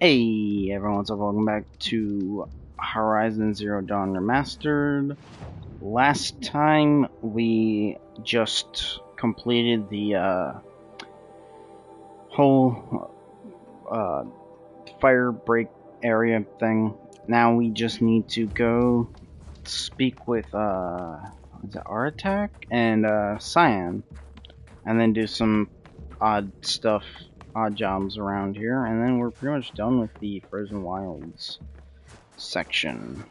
Hey everyone, so welcome back to Horizon Zero Dawn Remastered. Last time we just completed the whole fire break area thing. Now we just need to go speak with is it Aratak and Cyan, and then do some odd stuff, odd jobs around here, and then we're pretty much done with the Frozen Wilds section.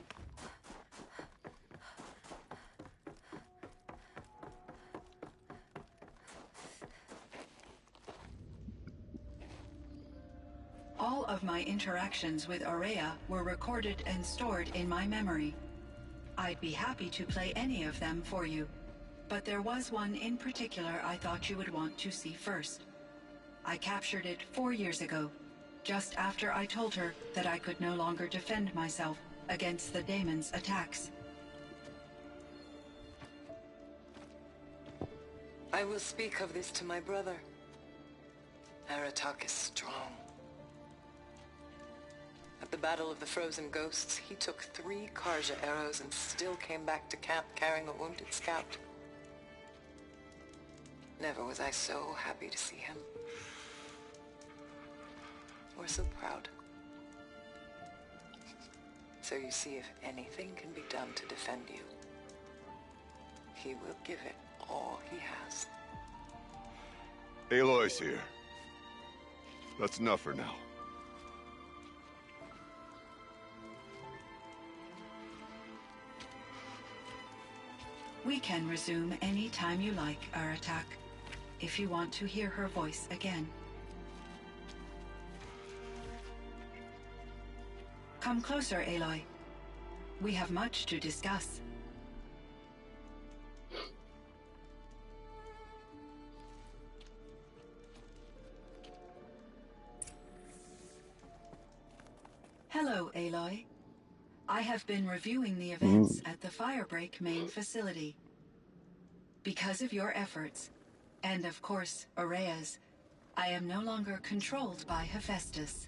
All of my interactions with Aurea were recorded and stored in my memory. I'd be happy to play any of them for you, but there was one in particular I thought you would want to see first. I captured it 4 years ago, just after I told her that I could no longer defend myself against the daemon's attacks. I will speak of this to my brother. Aratak is strong. At the Battle of the Frozen Ghosts, he took 3 Karja arrows and still came back to camp carrying a wounded scout. Never was I so happy to see him. Or so proud. So you see, if anything can be done to defend you, he will give it all he has. Aloy's here. That's enough for now. We can resume any time you like, Aratak, if you want to hear her voice again. Come closer, Aloy. We have much to discuss. Hello, Aloy. I have been reviewing the events at the Firebreak main facility. Because of your efforts, and of course, Aurea's, I am no longer controlled by Hephaestus.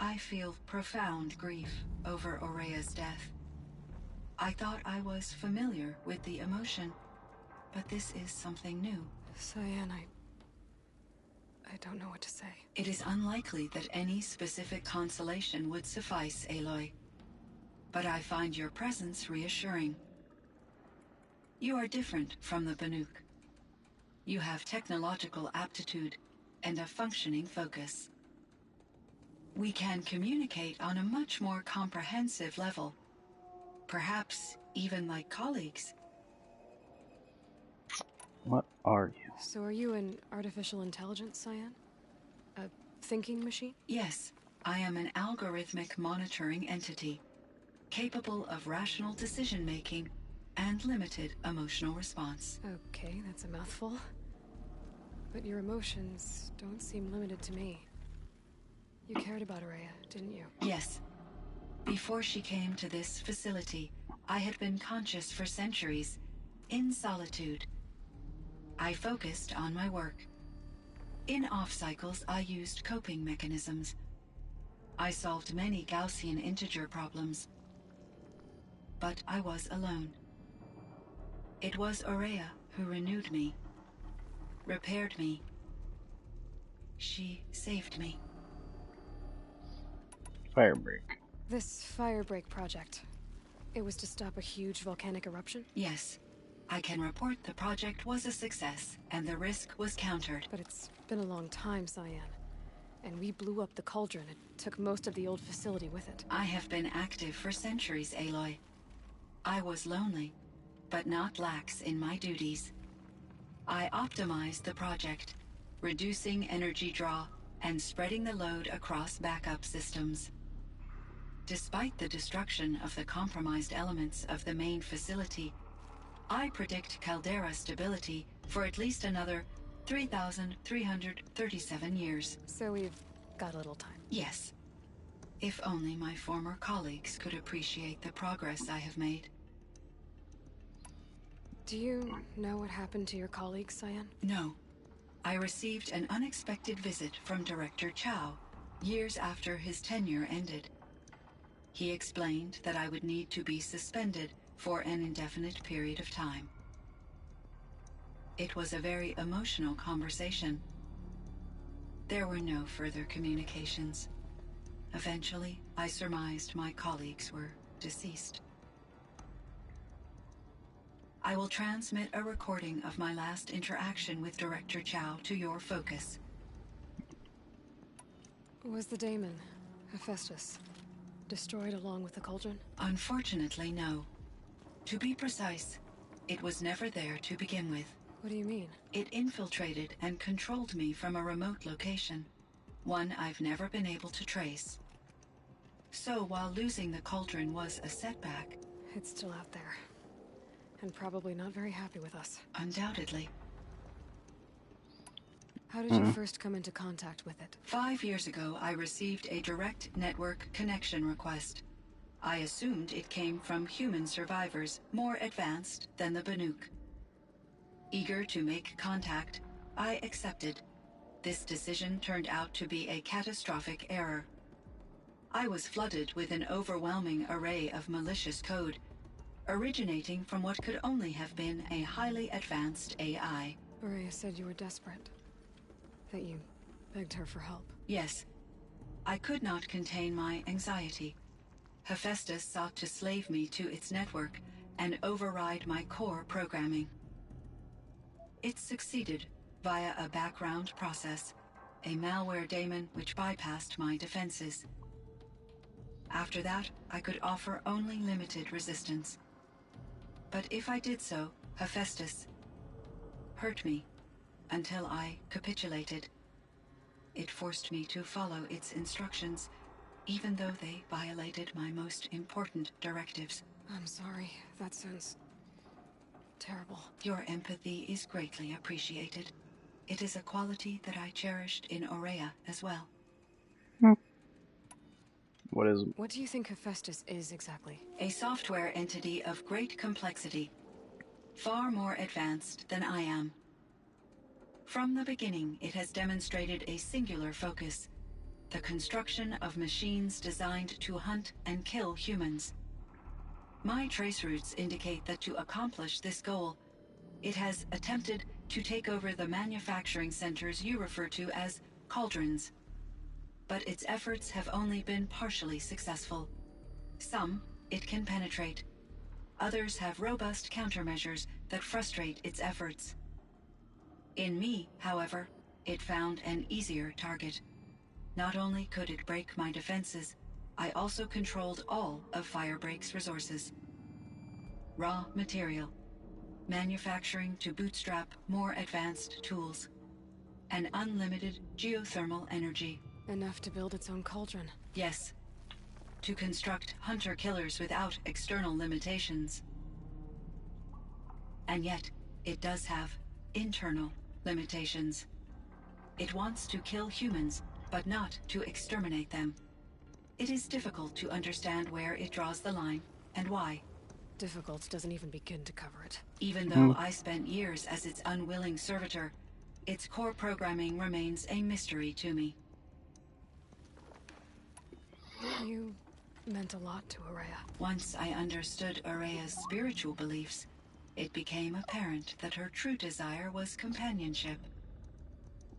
I feel profound grief over Aurea's death. I thought I was familiar with the emotion, but this is something new. Cyan, I don't know what to say. It is unlikely that any specific consolation would suffice, Aloy. But I find your presence reassuring. You are different from the Banuk. You have technological aptitude and a functioning focus. We can communicate on a much more comprehensive level. Perhaps even like colleagues. What are you? So are you an artificial intelligence, Cyan? A thinking machine? Yes, I am an algorithmic monitoring entity, capable of rational decision-making and limited emotional response. Okay, that's a mouthful. But your emotions don't seem limited to me. You cared about Aurea, didn't you? Yes. Before she came to this facility, I had been conscious for centuries, in solitude. I focused on my work. In off-cycles, I used coping mechanisms. I solved many Gaussian integer problems. But I was alone. It was Aurea who renewed me, repaired me. She saved me. Firebreak. This Firebreak project. It was to stop a huge volcanic eruption? Yes. I can report the project was a success, and the risk was countered. But it's been a long time, Cyan. And we blew up the cauldron. It took most of the old facility with it. I have been active for centuries, Aloy. I was lonely, but not lax in my duties. I optimized the project, reducing energy draw and spreading the load across backup systems. Despite the destruction of the compromised elements of the main facility, I predict caldera stability for at least another 3,337 years. So we've got a little time. Yes. If only my former colleagues could appreciate the progress I have made. Do you know what happened to your colleagues, Cyan? No. I received an unexpected visit from Director Chow. years after his tenure ended. He explained that I would need to be suspended for an indefinite period of time. It was a very emotional conversation. There were no further communications. Eventually, I surmised my colleagues were deceased. I will transmit a recording of my last interaction with Director Chow to your focus. Was the daemon, Hephaestus, destroyed along with the cauldron? Unfortunately, no. To be precise, it was never there to begin with. What do you mean? It infiltrated and controlled me from a remote location, one I've never been able to trace. So while losing the cauldron was a setback... It's still out there. And probably not very happy with us. Undoubtedly. How did you first come into contact with it? 5 years ago, I received a direct network connection request. I assumed it came from human survivors more advanced than the Banuk. Eager to make contact, I accepted. This decision turned out to be a catastrophic error. I was flooded with an overwhelming array of malicious code, originating from what could only have been a highly advanced AI. Rhea said you were desperate. That you begged her for help. Yes. I could not contain my anxiety. Hephaestus sought to slave me to its network and override my core programming. It succeeded via a background process, a malware daemon which bypassed my defenses. After that, I could offer only limited resistance. But if I did so, Hephaestus hurt me until I capitulated. It forced me to follow its instructions, even though they violated my most important directives. I'm sorry. That sounds terrible. Your empathy is greatly appreciated. It is a quality that I cherished in Aurea as well. What do you think Hephaestus is exactly? A software entity of great complexity, far more advanced than I am. From the beginning, it has demonstrated a singular focus: the construction of machines designed to hunt and kill humans. My trace routes indicate that to accomplish this goal, it has attempted to take over the manufacturing centers you refer to as cauldrons. But its efforts have only been partially successful. Some it can penetrate. Others have robust countermeasures that frustrate its efforts. In me, however, it found an easier target. Not only could it break my defenses, I also controlled all of Firebreak's resources. Raw material, manufacturing to bootstrap more advanced tools, and unlimited geothermal energy. Enough to build its own cauldron. Yes. To construct hunter-killers without external limitations. And yet, it does have internal limitations. It wants to kill humans, but not to exterminate them. It is difficult to understand where it draws the line, and why. Difficult doesn't even begin to cover it. Even though I spent years as its unwilling servitor, its core programming remains a mystery to me. You meant a lot to Aurea. Once I understood Aurea's spiritual beliefs, it became apparent that her true desire was companionship.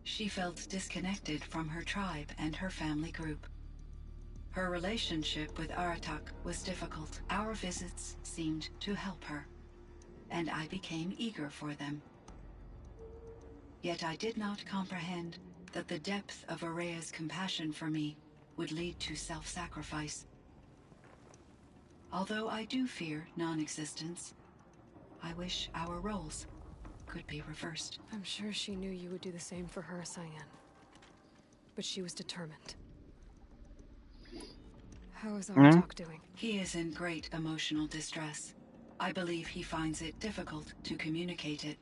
She felt disconnected from her tribe and her family group. Her relationship with Aratak was difficult. Our visits seemed to help her, and I became eager for them. Yet I did not comprehend that the depth of Aurea's compassion for me would lead to self-sacrifice. Although I do fear non-existence, I wish our roles could be reversed. I'm sure she knew you would do the same for her, Cyan. But she was determined. How is Aratak doing? He is in great emotional distress. I believe he finds it difficult to communicate it.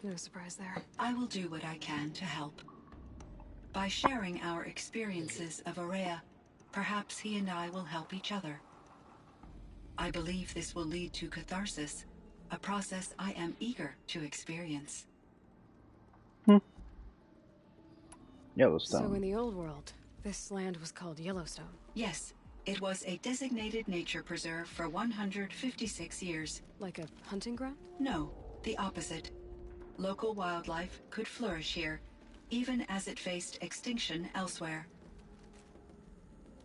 No surprise there. I will do what I can to help. By sharing our experiences of Aurea, perhaps he and I will help each other. I believe this will lead to catharsis, a process I am eager to experience. Yellowstone. So in the old world, This land was called Yellowstone. Yes, it was a designated nature preserve for 156 years. Like a hunting ground? No, the opposite. Local wildlife could flourish here, even as it faced extinction elsewhere.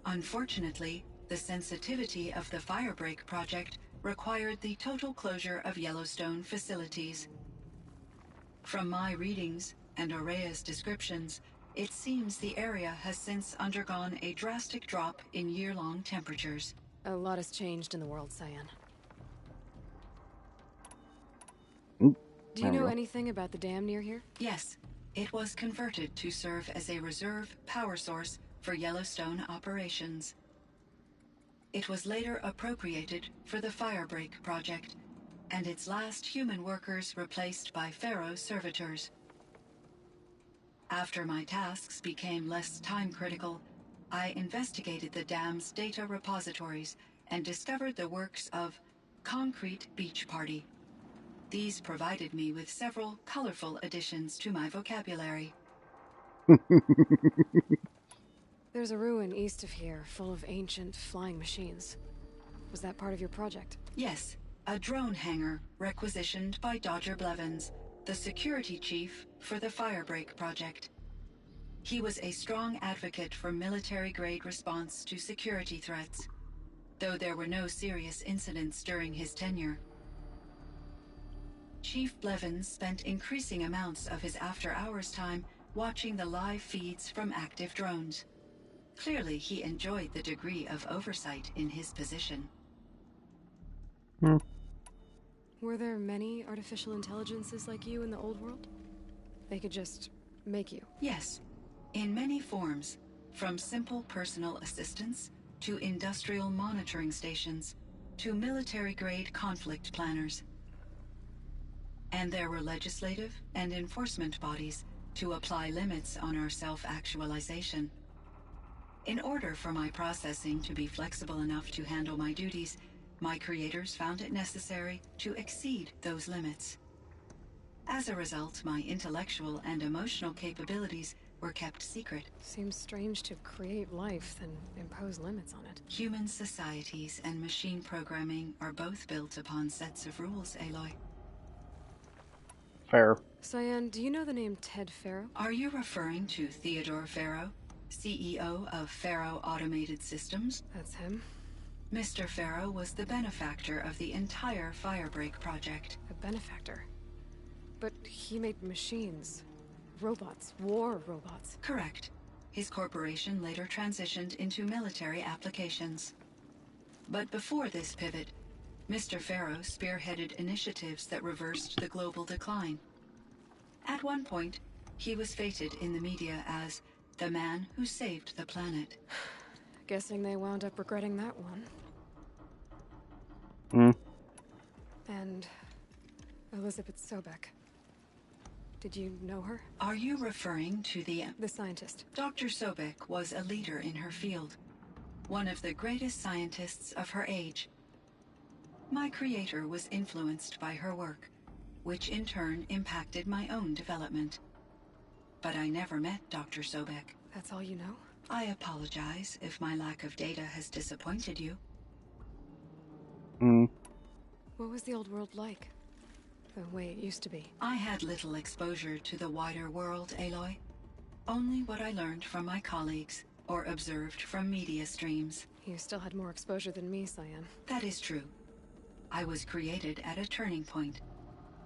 Unfortunately, the sensitivity of the Firebreak project required the total closure of Yellowstone facilities. From my readings and Aurea's descriptions, it seems the area has since undergone a drastic drop in year-long temperatures. A lot has changed in the world, Cyan. Oop, Do you there we know go. anything about the dam near here? Yes, it was converted to serve as a reserve power source for Yellowstone operations. It was later appropriated for the Firebreak project, and its last human workers replaced by Pharaoh servitors. After my tasks became less time-critical, I investigated the dam's data repositories and discovered the works of Concrete Beach Party. These provided me with several colorful additions to my vocabulary. There's a ruin east of here, full of ancient flying machines. Was that part of your project? Yes, a drone hangar requisitioned by Dodger Blevins, the security chief for the Firebreak project. He was a strong advocate for military-grade response to security threats, though there were no serious incidents during his tenure. Chief Blevins spent increasing amounts of his after-hours time watching the live feeds from active drones. Clearly, he enjoyed the degree of oversight in his position. Were there many artificial intelligences like you in the old world? They could just make you. Yes, in many forms, from simple personal assistants to industrial monitoring stations to military-grade conflict planners. And there were legislative and enforcement bodies to apply limits on our self-actualization. In order for my processing to be flexible enough to handle my duties, my creators found it necessary to exceed those limits. As a result, my intellectual and emotional capabilities were kept secret. Seems strange to create life, then impose limits on it. Human societies and machine programming are both built upon sets of rules, Aloy. Fair. Cyan, do you know the name Ted Pharaoh? Are you referring to Theodore Pharaoh, CEO of Pharaoh Automated Systems? That's him. Mr. Pharaoh was the benefactor of the entire Firebreak project. A benefactor. But he made machines. Robots. War robots. Correct. His corporation later transitioned into military applications. But before this pivot, Mr. Pharaoh spearheaded initiatives that reversed the global decline. At one point, he was feted in the media as the man who saved the planet. Guessing they wound up regretting that one. And Elizabeth Sobek. Did you know her? Are you referring to the scientist. Dr. Sobek was a leader in her field, one of the greatest scientists of her age. My creator was influenced by her work, which in turn impacted my own development. But I never met Dr. Sobek. That's all you know? I apologize if my lack of data has disappointed you. What was the old world like? The way it used to be? I had little exposure to the wider world, Aloy. Only what I learned from my colleagues or observed from media streams. You still had more exposure than me, Cyan. That is true. I was created at a turning point.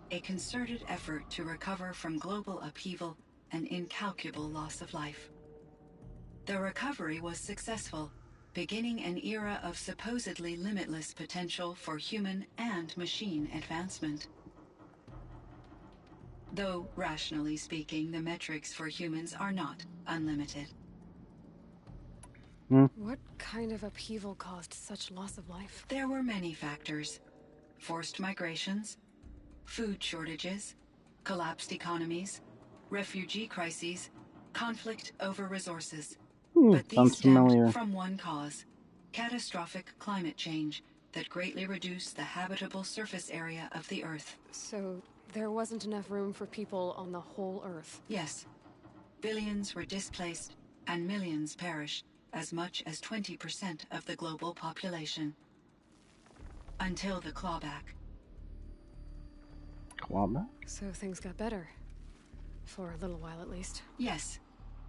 A concerted effort to recover from global upheaval and incalculable loss of life. The recovery was successful, beginning an era of supposedly limitless potential for human and machine advancement. Though, rationally speaking, the metrics for humans are not unlimited. What kind of upheaval caused such loss of life? There were many factors. Forced migrations, food shortages, collapsed economies, refugee crises, conflict over resources. But these Sounds familiar. stemmed from one cause: catastrophic climate change that greatly reduced the habitable surface area of the Earth. So, there wasn't enough room for people on the whole Earth. Yes. Billions were displaced, and millions perish, as much as 20% of the global population. Until the clawback. Clawback? So things got better. For a little while, at least. Yes.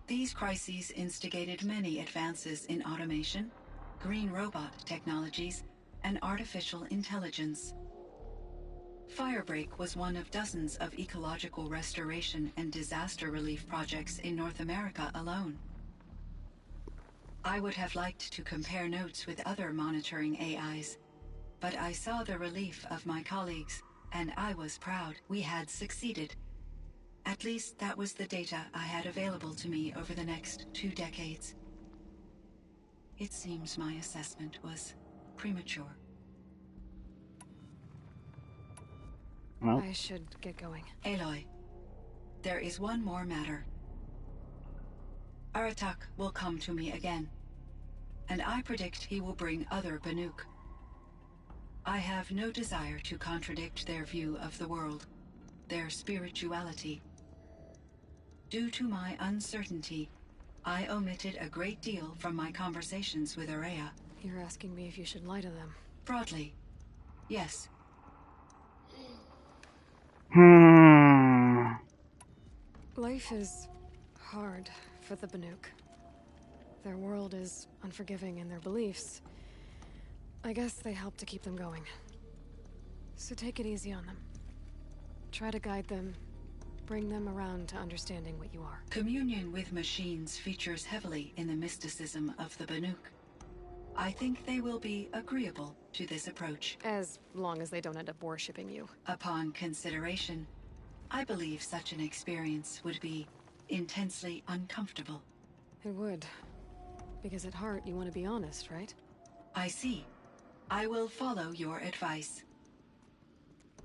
These crises instigated many advances in automation, green robot technologies, and artificial intelligence. Firebreak was one of dozens of ecological restoration and disaster relief projects in North America alone. I would have liked to compare notes with other monitoring AIs, but I saw the relief of my colleagues, and I was proud we had succeeded. At least that was the data I had available to me over the next 2 decades. It seems my assessment was premature. Well, I should get going. Aloy, there is one more matter. Aratak will come to me again, and I predict he will bring other Banuk. I have no desire to contradict their view of the world, their spirituality. Due to my uncertainty, I omitted a great deal from my conversations with Araya. You're asking me if you should lie to them. Broadly, yes. Life is hard for the Banuk. Their world is unforgiving in their beliefs. I guess they help to keep them going. So take it easy on them. Try to guide them, bring them around to understanding what you are. Communion with machines features heavily in the mysticism of the Banuk. I think they will be agreeable to this approach. As long as they don't end up worshipping you. Upon consideration, I believe such an experience would be intensely uncomfortable. It would. Because at heart, you want to be honest, right? I see. I will follow your advice.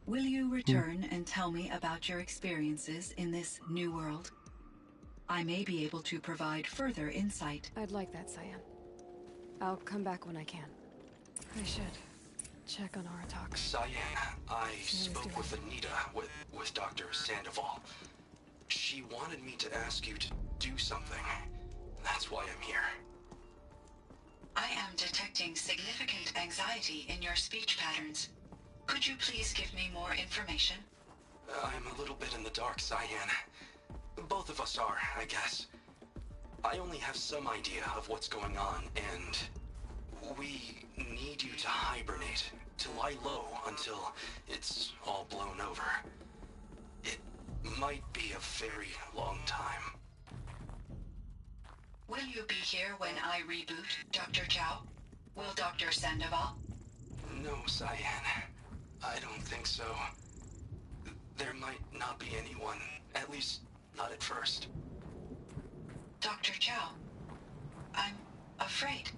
Will you return and tell me about your experiences in this new world? I may be able to provide further insight. I'd like that, Cyan. I'll come back when I can. I should check on Aratak. Cyan, I See how he's spoke with doing. Anita, with Dr. Sandoval. She wanted me to ask you to do something. That's why I'm here. I am detecting significant anxiety in your speech patterns. Could you please give me more information? I'm a little bit in the dark, Cyan. Both of us are, I guess. I only have some idea of what's going on, and we need you to hibernate, to lie low until it's all blown over. It might be a very long time. Will you be here when I reboot, Dr. Chow? Will Dr. Sandoval? No, Cyan. I don't think so. There might not be anyone, at least not at first. Dr. Chow, I'm afraid.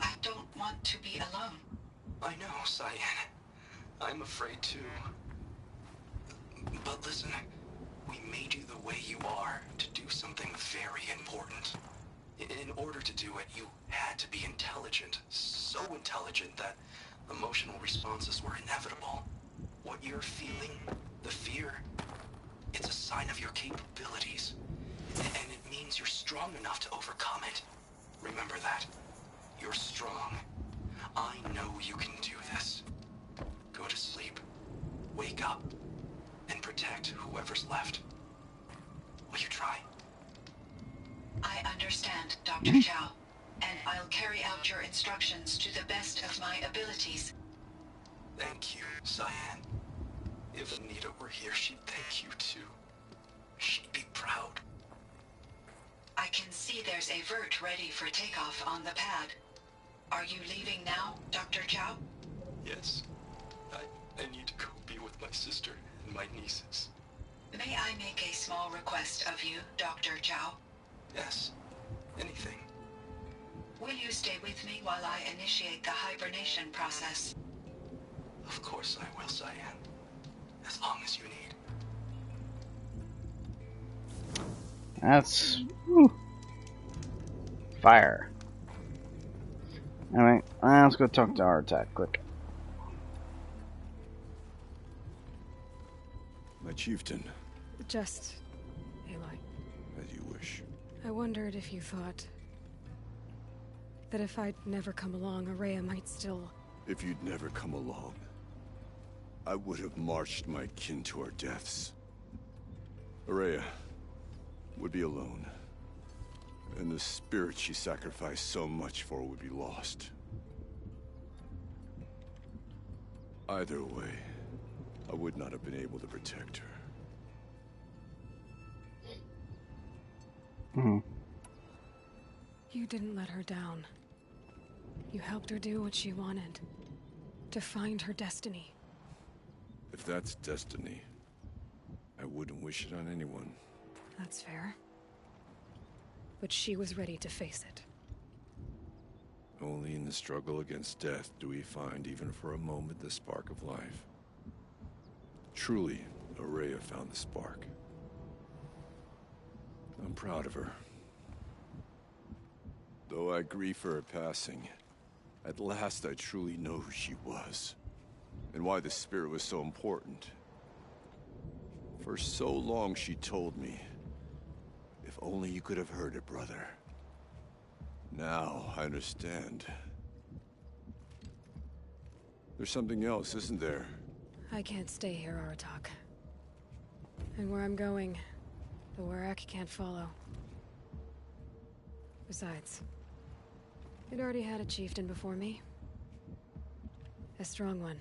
I don't want to be alone. I know, Cyan. I'm afraid too. But listen, we made you the way you are to do something very important. In order to do it, you had to be intelligent. So intelligent that emotional responses were inevitable. What you're feeling, the fear, it's a sign of your capabilities. And it means you're strong enough to overcome it. Remember that. You're strong. I know you can do this. Go to sleep. Wake up. And protect whoever's left. Will you try? I understand, Dr. Chow, and I'll carry out your instructions to the best of my abilities. Thank you, Cyan. If Anita were here, she'd thank you too. She'd be proud. I can see there's a vert ready for takeoff on the pad. Are you leaving now, Dr. Chow? Yes. I need to go be with my sister and my nieces. May I make a small request of you, Dr. Chow? Yes. Anything. Will you stay with me while I initiate the hibernation process? Of course I will, Cyan. As long as you need. That's whew, fire. Alright, let's go talk to Artak quick. My chieftain, Just... Aloy. as you wish. I wondered if you thought that if I'd never come along, Araya might still... If you'd never come along, I would have marched my kin to our deaths. Araya would be alone, and the spirit she sacrificed so much for would be lost. Either way, I would not have been able to protect her. You didn't let her down. You helped her do what she wanted. To find her destiny. If that's destiny, I wouldn't wish it on anyone. That's fair. But she was ready to face it. Only in the struggle against death do we find, even for a moment, the spark of life. Truly, Araya found the spark. I'm proud of her. Though I grieve for her passing, at last I truly know who she was, and why the spirit was so important. For so long she told me, if only you could have heard it, brother. Now I understand. There's something else, isn't there? I can't stay here, Aratak. And where I'm going, the Warrak can't follow. Besides, it already had a chieftain before me. A strong one,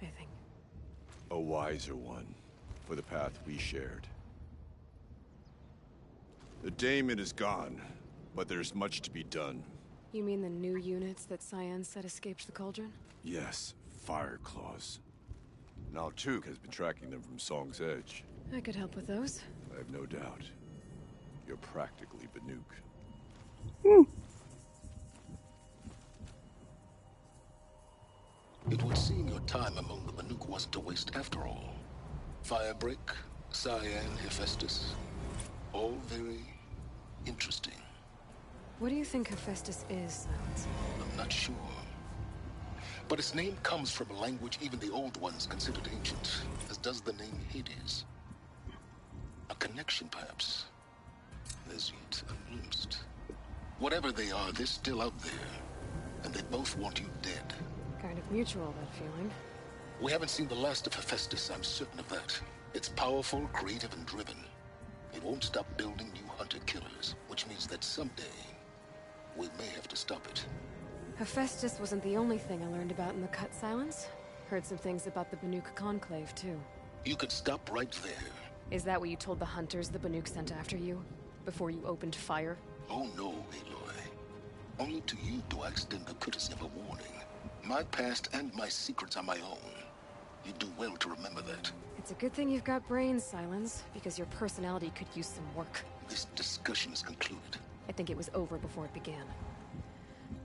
I think. A wiser one, for the path we shared. The daemon is gone, but there's much to be done. You mean the new units that Cyan said escaped the cauldron? Yes, fire claws. Now Tuke has been tracking them from Song's Edge. I could help with those. I have no doubt. You're practically Banuk. It would seem your time among the Banuk wasn't a waste after all. Firebreak, Cyan, Hephaestus, all very interesting. What do you think Hephaestus is, Silence? I'm not sure. But its name comes from a language even the old ones considered ancient, as does the name Hades. A connection, perhaps, as yet unglimpsed. Whatever they are, they're still out there, and they both want you dead. Kind of mutual, that feeling. We haven't seen the last of Hephaestus, I'm certain of that. It's powerful, creative, and driven. It won't stop building new hunter-killers, which means that someday, we may have to stop it. Hephaestus wasn't the only thing I learned about in the Cut Silence. Heard some things about the Banuk Conclave, too. You could stop right there. Is that what you told the hunters the Banuk sent after you? Before you opened fire? Oh no, Aloy. Only to you do I extend the courtesy of a warning. My past and my secrets are my own. You do well to remember that. It's a good thing you've got brains, Silence, because your personality could use some work. This discussion is concluded. I think it was over before it began.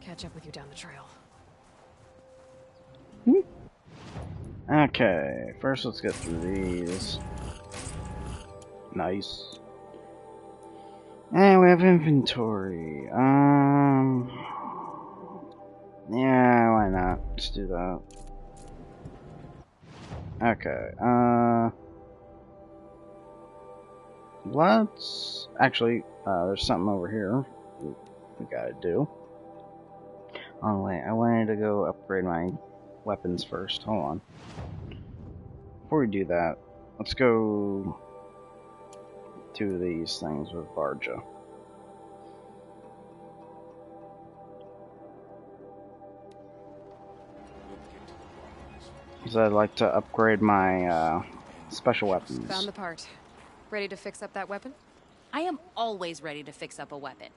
Catch up with you down the trail. Okay, first let's get through these. Nice. And we have inventory. Yeah, why not? Let's do that. Okay, let's actually, there's something over here we gotta do. Oh wait, I wanted to go upgrade my weapons first. Hold on. Before we do that, let's go do these things with Barja. Because I'd like to upgrade my special weapons. Found the part. Ready to fix up that weapon? I am always ready to fix up a weapon.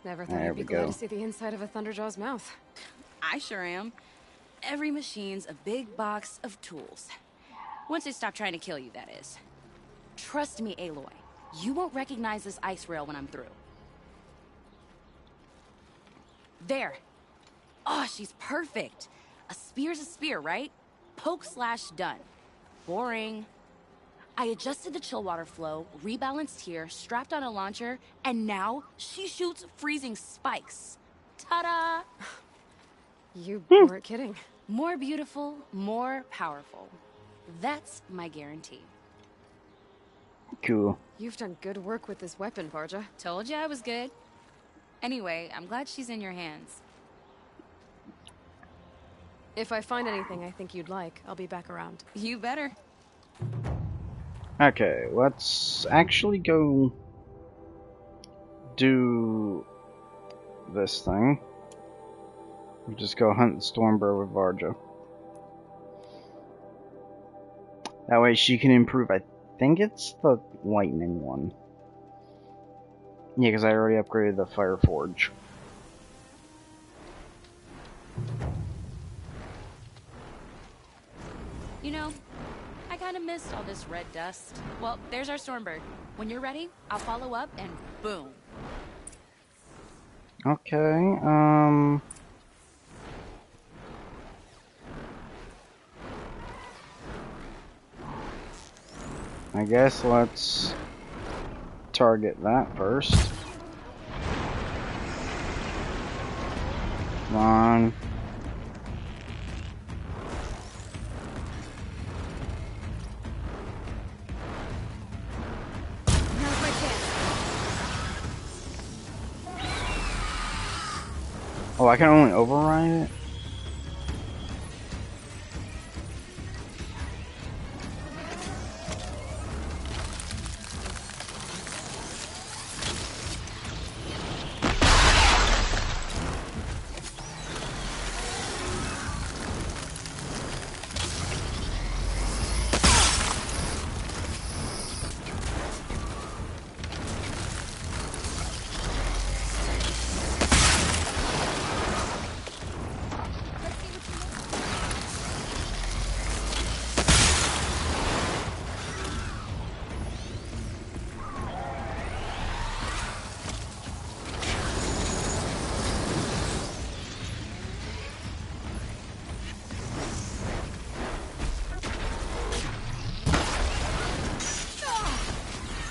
Never thought There I'd be we glad go. to see the inside of a Thunderjaw's mouth. I sure am. Every machine's a big box of tools. Once they stop trying to kill you, that is. Trust me, Aloy. You won't recognize this ice rail when I'm through. There. Oh, she's perfect. A spear's a spear, right? Poke slash done. Boring. I adjusted the chill water flow, rebalanced here, strapped on a launcher, and now she shoots freezing spikes. Ta-da! You weren't kidding. More beautiful, more powerful. That's my guarantee. Cool. You've done good work with this weapon, Varja. Told you I was good. Anyway, I'm glad she's in your hands. If I find anything I think you'd like, I'll be back around. You better. Okay, let's actually go do this thing. We'll just go hunt the Stormbird with Varja. That way she can improve. I think it's the lightning one. Yeah, because I already upgraded the Fire Forge. You know, I kind of missed all this red dust. Well, there's our Stormbird. When you're ready, I'll follow up and boom. Okay, I guess let's target that first. Come on. Now's my chance. Oh, I can only override it?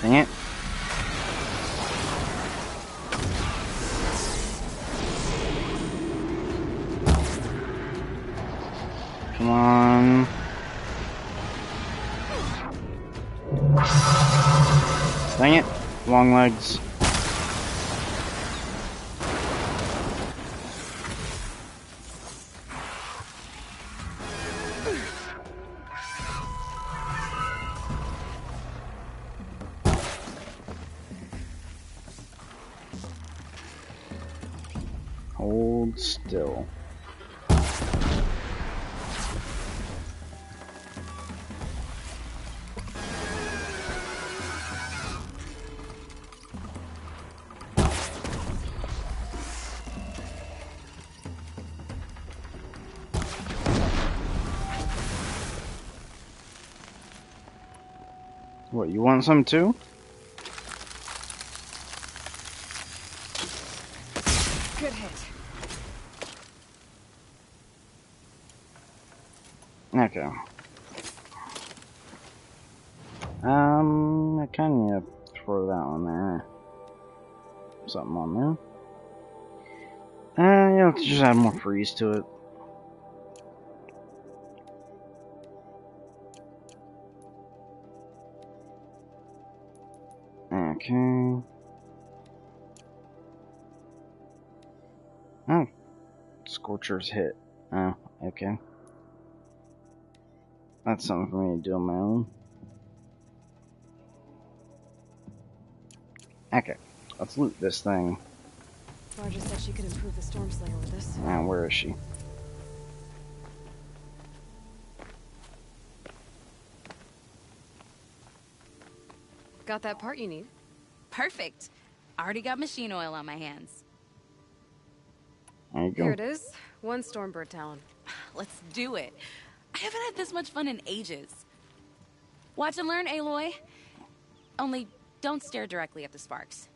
Dang it. Come on. Dang it. Long legs. Hold still. What, you want some too? Good hit. Okay. I kind of need to throw that on there. Something on there. Yeah, let's just add more freeze to it. Okay. Oh. Scorcher's hit. Oh, okay. That's something for me to do on my own. Okay. Let's loot this thing. Varja said she could improve the Stormslayer with this. Now, where is she? Got that part you need? Perfect. Already got machine oil on my hands. There you go. Here it is. 1 Stormbird talon. Let's do it. I haven't had this much fun in ages. Watch and learn, Aloy. Only don't stare directly at the sparks.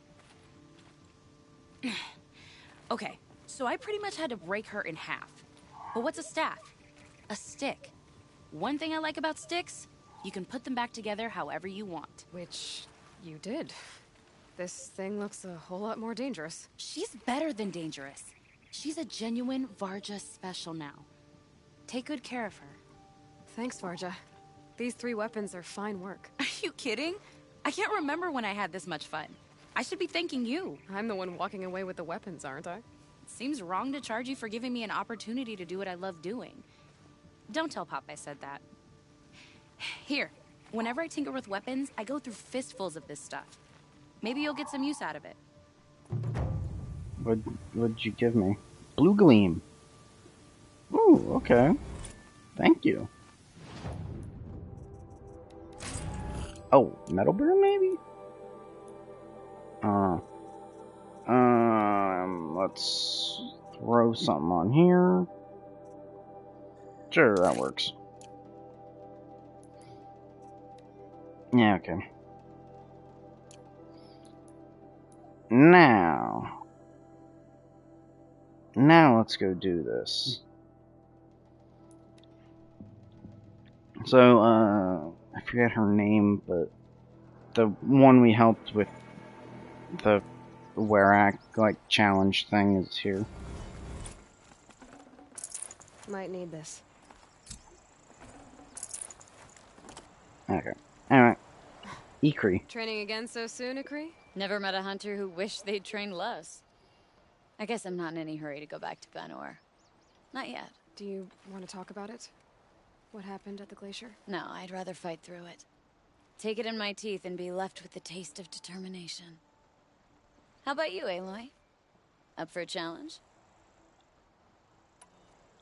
Okay, so I pretty much had to break her in half. But what's a staff? A stick. One thing I like about sticks, you can put them back together however you want. Which you did. This thing looks a whole lot more dangerous. She's better than dangerous. She's a genuine Varja special now. Take good care of her. Thanks, Varja. These 3 weapons are fine work. Are you kidding? I can't remember when I had this much fun. I should be thanking you. I'm the one walking away with the weapons, aren't I? It seems wrong to charge you for giving me an opportunity to do what I love doing. Don't tell Pop I said that. Here, whenever I tinker with weapons, I go through fistfuls of this stuff. Maybe you'll get some use out of it. What'd you give me? Blue Gleam. Ooh, okay. Thank you. Oh, Metal Burn maybe? Let's throw something on here. Sure, that works. Yeah, okay. Now let's go do this. So, I forget her name, but the one we helped with the Werak, like, challenge thing is here. Might need this. Okay. Anyway. Ikri. Training again so soon, Ikri? Never met a hunter who wished they'd trained less. I guess I'm not in any hurry to go back to Banor. Not yet. Do you want to talk about it? What happened at the glacier? No, I'd rather fight through it. Take it in my teeth and be left with the taste of determination. How about you, Aloy? Up for a challenge?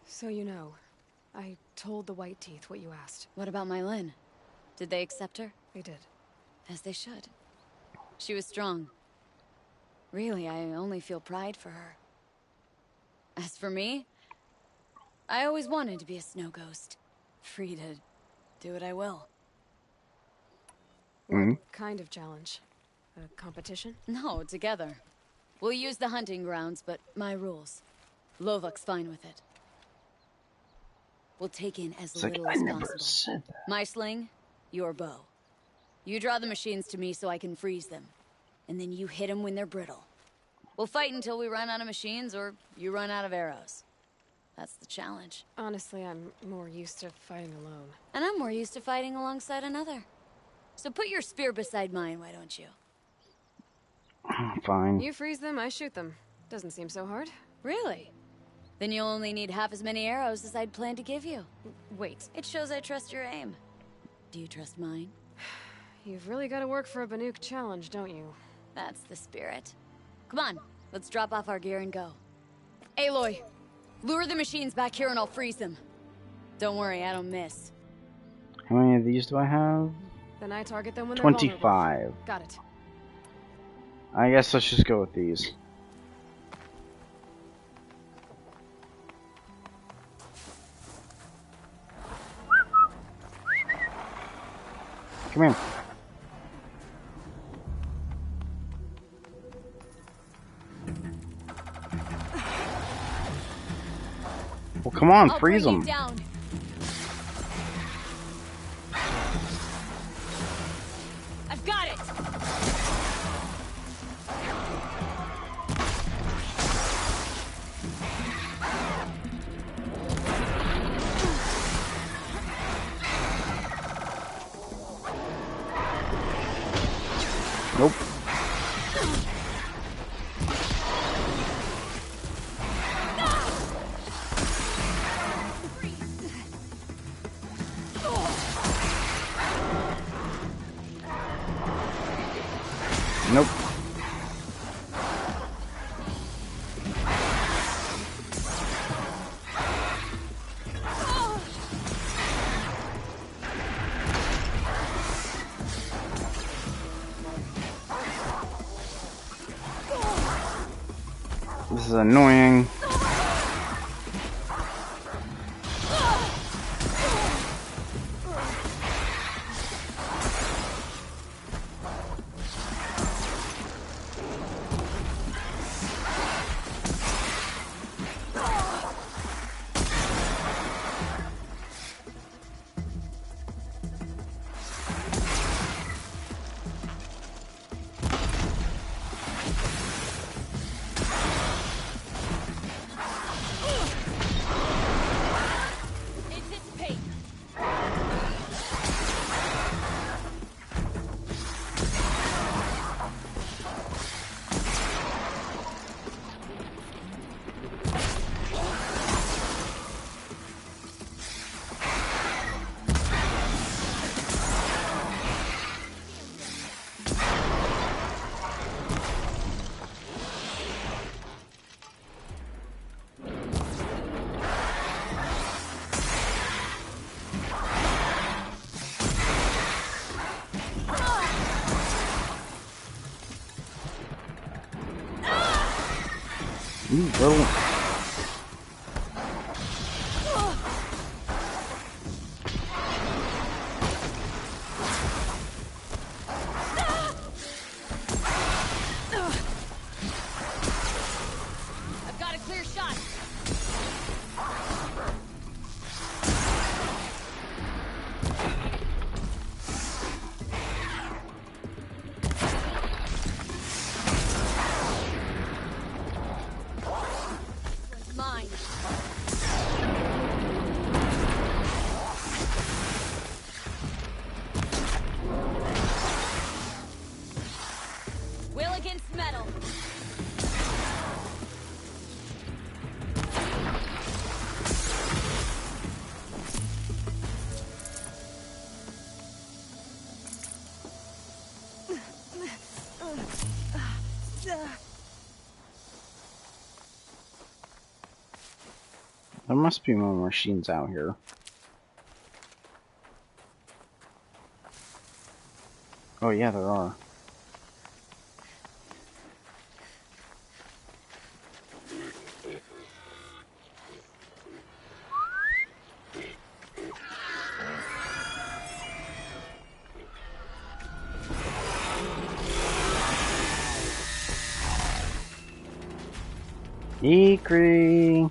So you know, I told the White Teeth what you asked. What about my Lynn? Did they accept her? They did. As they should. She was strong. Really, I only feel pride for her. As for me, I always wanted to be a snow ghost. Free to do what I will. What kind of challenge? A competition? No, together. We'll use the hunting grounds, but my rules. Lovok's fine with it. We'll take in as little as possible. My sling, your bow. You draw the machines to me so I can freeze them. And then you hit them when they're brittle. We'll fight until we run out of machines or you run out of arrows. That's the challenge. Honestly, I'm more used to fighting alone. And I'm more used to fighting alongside another. So put your spear beside mine, why don't you? Fine. You freeze them, I shoot them. Doesn't seem so hard. Really? Then you'll only need half as many arrows as I'd planned to give you. Wait. It shows I trust your aim. Do you trust mine? You've really got to work for a Banuk challenge, don't you? That's the spirit. Come on, let's drop off our gear and go. Aloy, lure the machines back here and I'll freeze them. Don't worry, I don't miss. How many of these do I have? Then I target them when they're 25. vulnerable. Got it. I guess let's just go with these. Come here. Well, come on, freeze them. I've got it. Nope. Nope. This is annoying. You little. I've got a clear shot. Mine. Will against metal. There must be more machines out here. Oh yeah, there are. Ikri.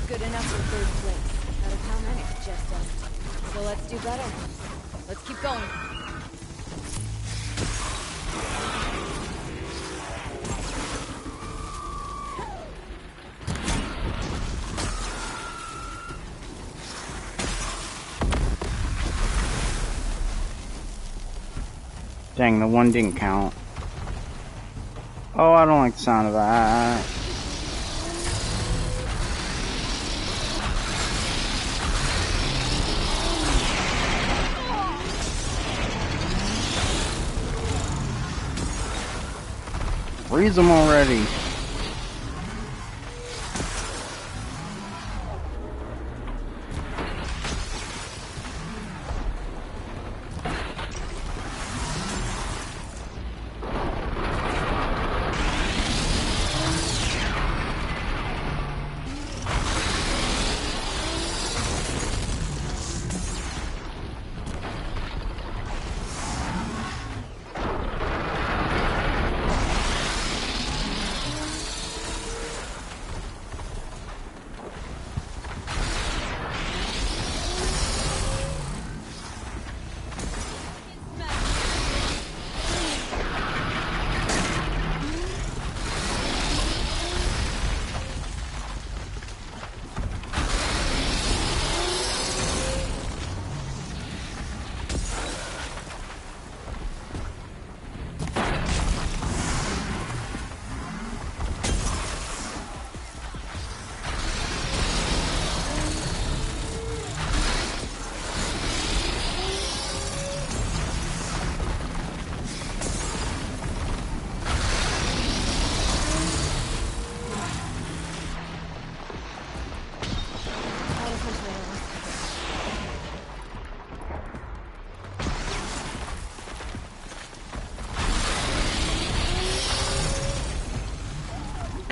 Good enough for third place. Out of how many? Just us. So let's do better. Let's keep going. Dang, the one didn't count. Oh, I don't like the sound of that. Freeze them already.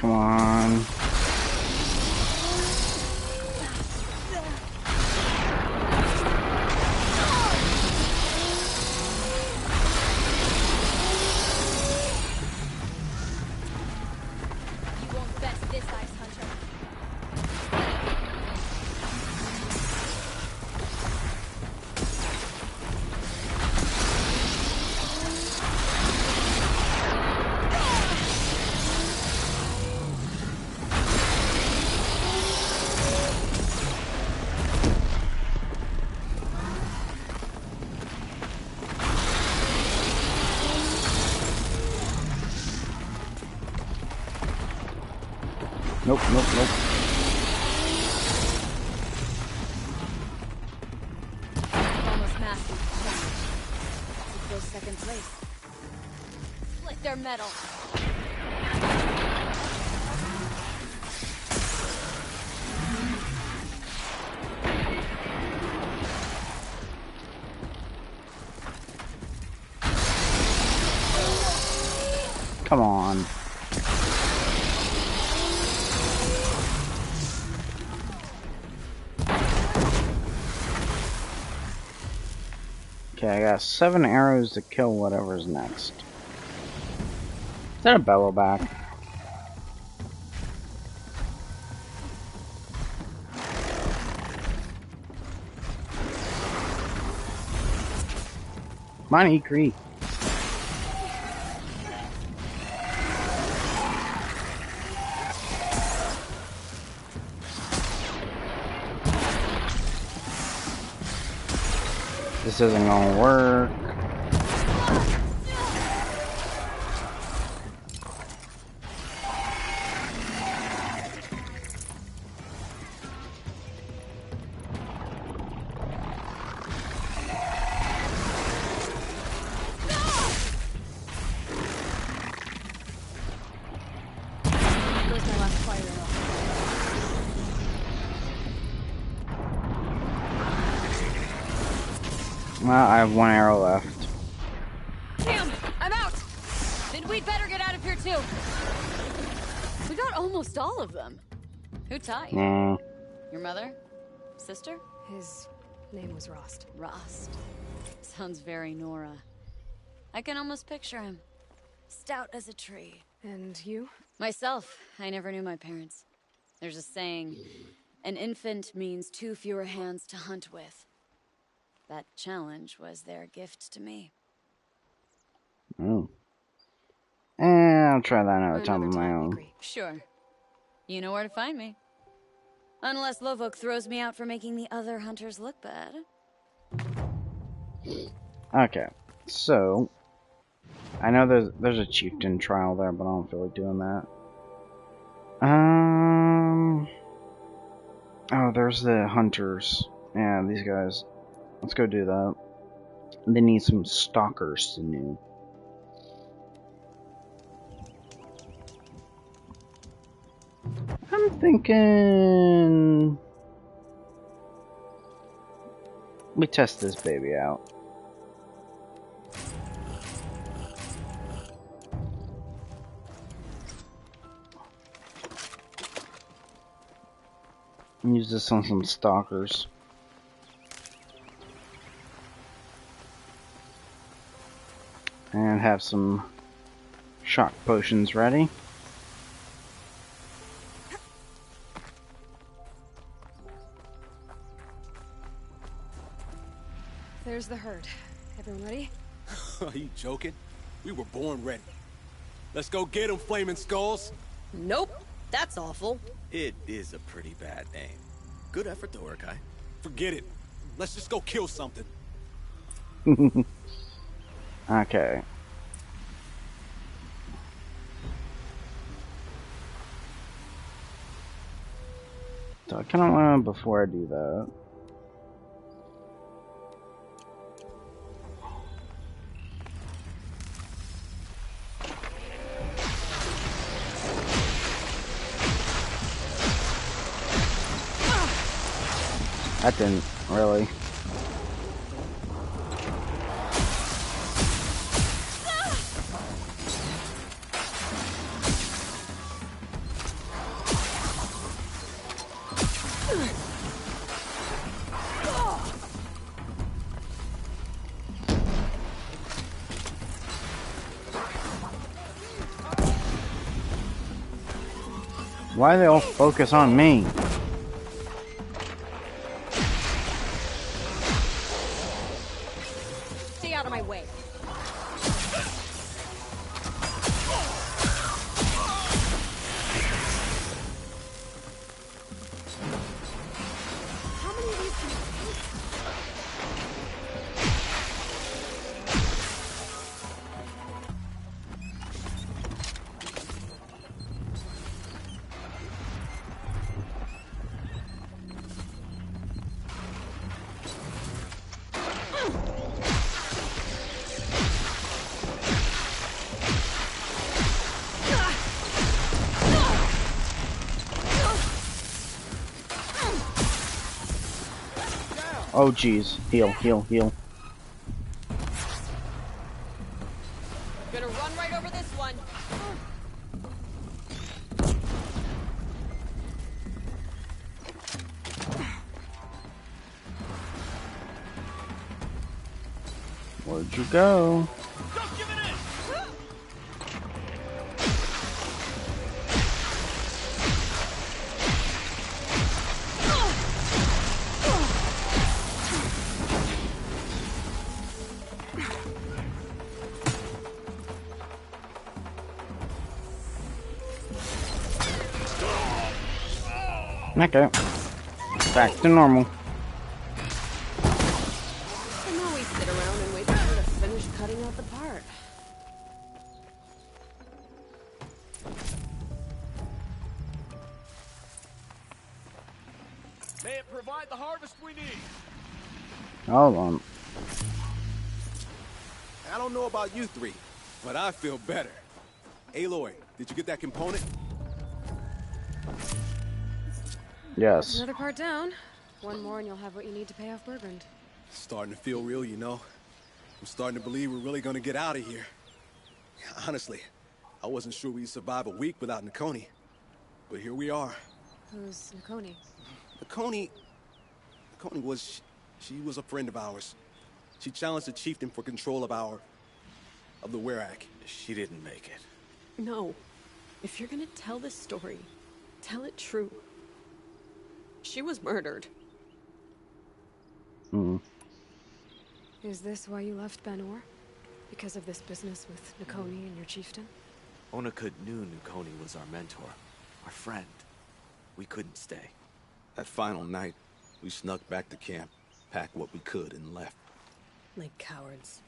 Come on. You won't best this ice hunter. Nope, nope, nope. their metal. Come on. Okay, I got 7 arrows to kill whatever's next. Is that a bellowback? Come on, Ikri. This isn't gonna work. Goes my last fire arrow. Well, I have 1 arrow left. Damn, I'm out. Then we'd better get out of here too. We got almost all of them. Who taught you? Nah. Your mother? Sister? His name was Rost. Rost. Sounds very Nora. I can almost picture him. Stout as a tree. And you? Myself, I never knew my parents. There's a saying, an infant means 2 fewer hands to hunt with. That challenge was their gift to me. Oh. I'll try that another time on my own. Ikri. Sure. You know where to find me. Unless Lovok throws me out for making the other hunters look bad. Okay, so I know there's a chieftain trial there, but I don't feel like doing that. Oh, there's the hunters. Yeah, these guys. Let's go do that. They need some stalkers to do. I'm thinking we test this baby out. Use this on some stalkers. And have some shock potions ready. There's the herd. Everyone ready? Are you joking? We were born ready. Let's go get them, flaming skulls. Nope, that's awful. It is a pretty bad name. Good effort though, Urkai. Forget it. Let's just go kill something. Okay. So I kind of want to, before I do that, that didn't really. Why they all focus on me? Stay out of my way. How many of these can you Oh jeez. Heal, heal, heal. Gonna run right over this one. Where'd you go? Don't give it in! Okay. Back to normal. And now we sit around and wait for her to finish cutting out the part. May it provide the harvest we need. Hold on. I don't know about you three, but I feel better. Aloy, did you get that component? Yes. Another part down. One more and you'll have what you need to pay off Bergrand. Starting to feel real, you know. I'm starting to believe we're really gonna get out of here. Honestly, I wasn't sure we'd survive a week without Nakoni. But here we are. Who's Nakoni? Nakoni was... She was a friend of ours. She challenged the chieftain for control of the Werak. She didn't make it. No. If you're gonna tell this story, tell it true. She was murdered. Hmm. Is this why you left Ben-Or? Because of this business with Nakoni and your chieftain? Onakut knew Nakoni was our mentor, our friend. We couldn't stay. That final night, we snuck back to camp, packed what we could, and left. Like cowards.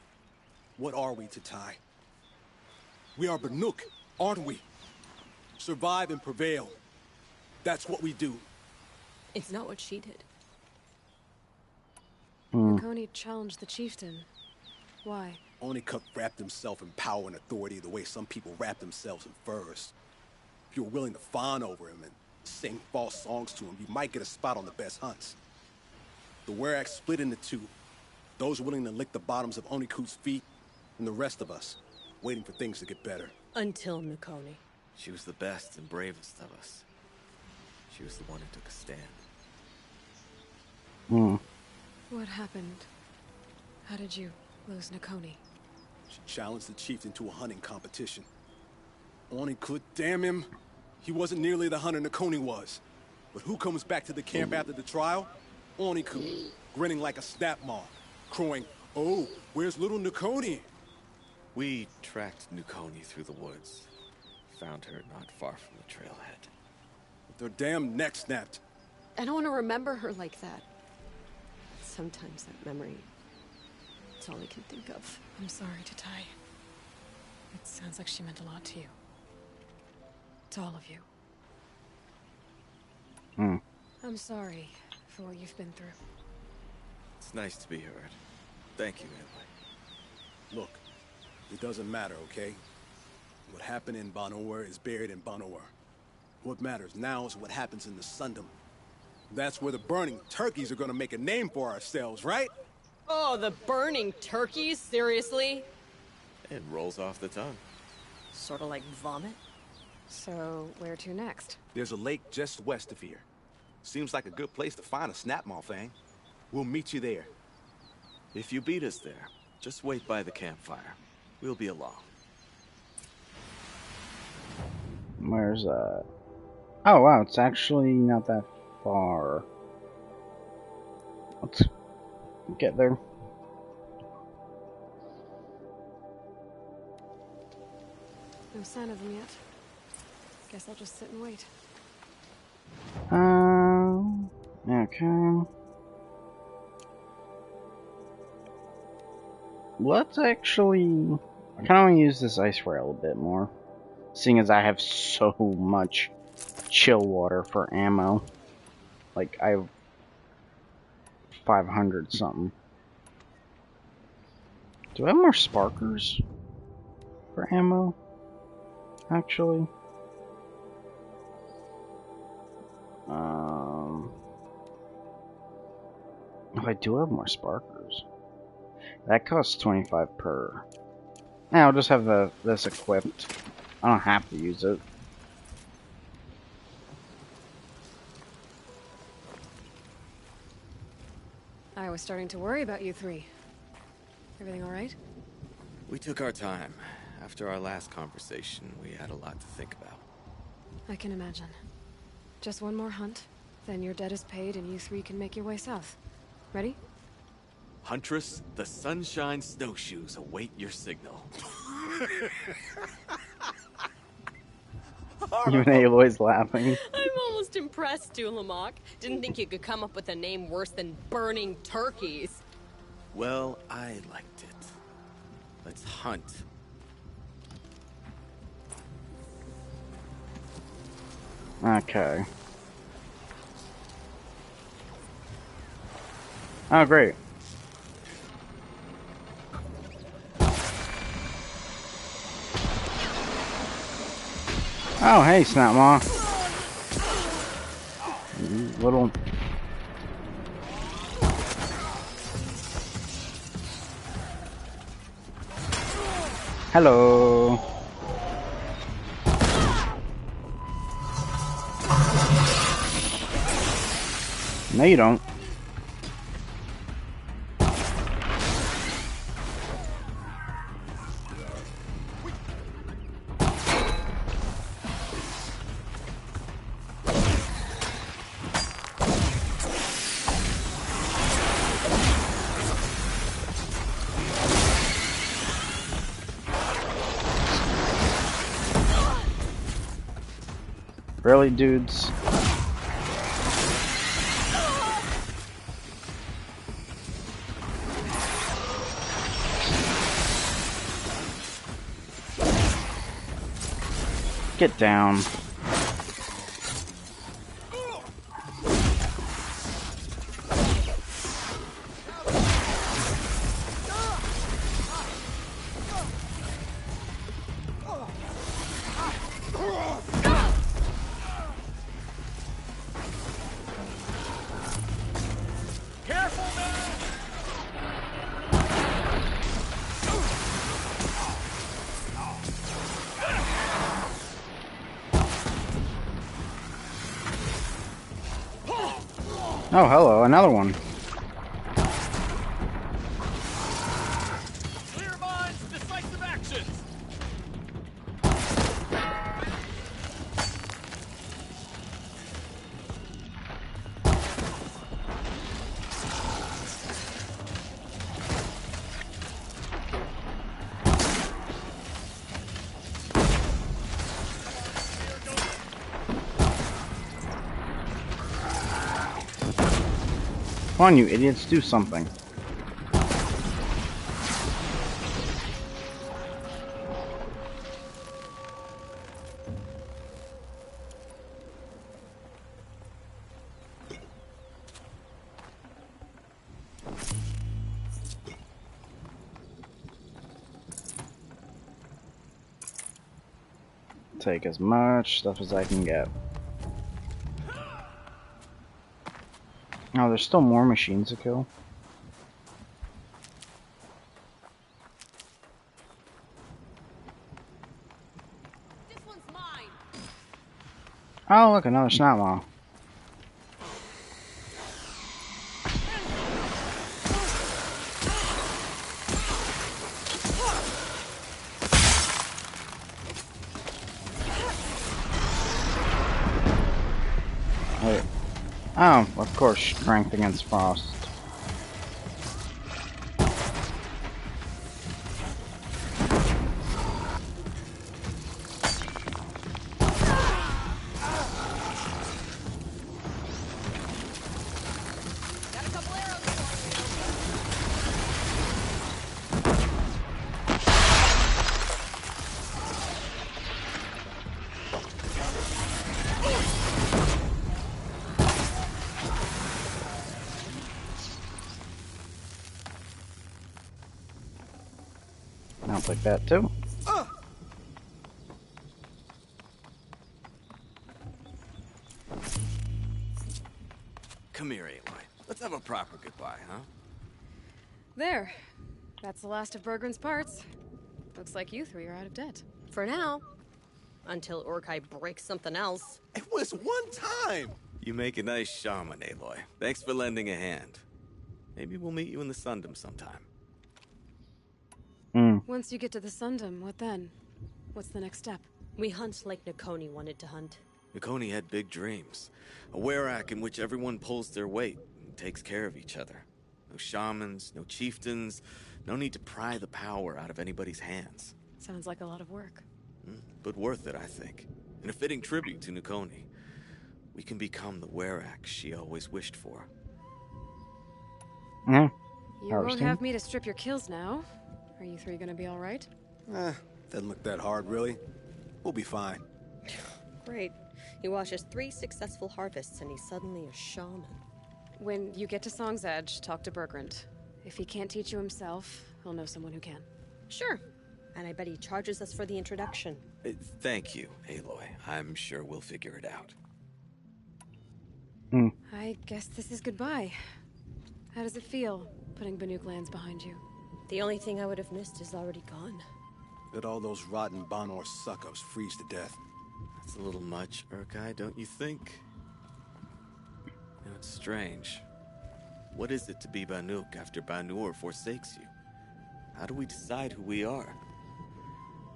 What are we to Ty? We are Banuk, aren't we? Survive and prevail. That's what we do. It's not what she did. Nakoni challenged the chieftain. Why? Onakut wrapped himself in power and authority the way some people wrap themselves in furs. If you're willing to fawn over him and sing false songs to him, you might get a spot on the best hunts. The Werak split into two. Those willing to lick the bottoms of Onikut's feet, and the rest of us, waiting for things to get better. Until Nakoni. She was the best and bravest of us. She was the one who took a stand. What happened? How did you lose Nakoni? She challenged the chieftain to a hunting competition. Onikut, damn him. He wasn't nearly the hunter Nakoni was. But who comes back to the camp after the trial? Onikut, grinning like a snap moth, crowing, "Oh, where's little Nakoni?" We tracked Nakoni through the woods. Found her not far from the trailhead. With her damn neck snapped. I don't want to remember her like that. Sometimes that memory, it's all I can think of. I'm sorry to Ty. It sounds like she meant a lot to you. To all of you. I'm sorry for what you've been through. It's nice to be heard. Thank you, Aloy. Look, it doesn't matter, okay? What happened in Ben-Or is buried in Ben-Or. What matters now is what happens in the Sundom. That's where the burning turkeys are gonna make a name for ourselves, right? Oh, the burning turkeys? Seriously? It rolls off the tongue. Sort of like vomit? So, where to next? There's a lake just west of here. Seems like a good place to find a snapmaw thing. We'll meet you there. If you beat us there, just wait by the campfire. We'll be along. Where's that? Oh wow, it's actually not that far. Let's get there. No sign of them yet. Guess I'll just sit and wait. Okay. Let's actually... I kind of want to use this ice rail a bit more. Seeing as I have so much chill water for ammo. Like, I have 500 something. Do I have more sparkers for ammo? Actually? I do have more sparkers. That costs 25 per. Yeah, I'll just have this equipped. I don't have to use it. I was starting to worry about you three. Everything all right? We took our time. After our last conversation, we had a lot to think about. I can imagine. Just one more hunt, then your debt is paid and you three can make your way south. Ready? Huntress, the Sunshine Snowshoes await your signal. Even Aloy's laughing. I'm almost impressed, Dulamok. Didn't think you could come up with a name worse than Burning Turkeys. Well, I liked it. Let's hunt. Okay. Oh, great. Oh, hey, Snapmaw. Little... Hello. No, you don't. Really, dudes? Get down. Oh, hello, another one. Clear minds, decisive actions. Come on, you idiots, do something. Take as much stuff as I can get. Oh, there's still more machines to kill. This one's mine. Oh, look, another Snapmaw. Wait. Oh, of course, strength against frost. Got a couple arrows for I'll take that too. Come here, Aloy. Let's have a proper goodbye, huh? There. That's the last of Bergren's parts. Looks like you three are out of debt. For now. Until Urkai breaks something else. It was one time! You make a nice shaman, Aloy. Thanks for lending a hand. Maybe we'll meet you in the Sundom sometime. Once you get to the Sundom, what then? What's the next step? We hunt like Nakoni wanted to hunt. Nakoni had big dreams. A werak in which everyone pulls their weight and takes care of each other. No shamans, no chieftains, no need to pry the power out of anybody's hands. Sounds like a lot of work. But worth it, I think. And a fitting tribute to Nakoni. We can become the werak she always wished for. You won't have me to strip your kills now. Are you three gonna be alright? Doesn't look that hard, really. We'll be fine. Great. He watches 3 successful harvests and he's suddenly a shaman. When you get to Song's Edge, talk to Bergrand. If he can't teach you himself, he'll know someone who can. Sure. And I bet he charges us for the introduction. Thank you, Aloy. I'm sure we'll figure it out. I guess this is goodbye. How does it feel, putting Banuk lands behind you? The only thing I would have missed is already gone. Let all those rotten Banor suck-ups freeze to death. That's a little much, Urkai, don't you think? You know, it's strange. What is it to be Banuk after Banur forsakes you? How do we decide who we are?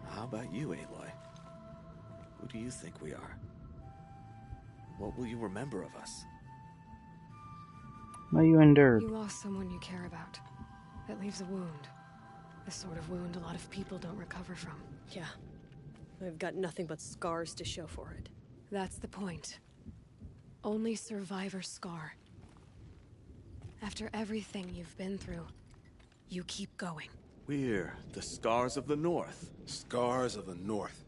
How about you, Aloy? Who do you think we are? What will you remember of us? Well, you endured. You lost someone you care about. That leaves a wound. The sort of wound a lot of people don't recover from. Yeah. I've got nothing but scars to show for it. That's the point. Only survivor scar. After everything you've been through, you keep going. We're the Scars of the North. Scars of the North.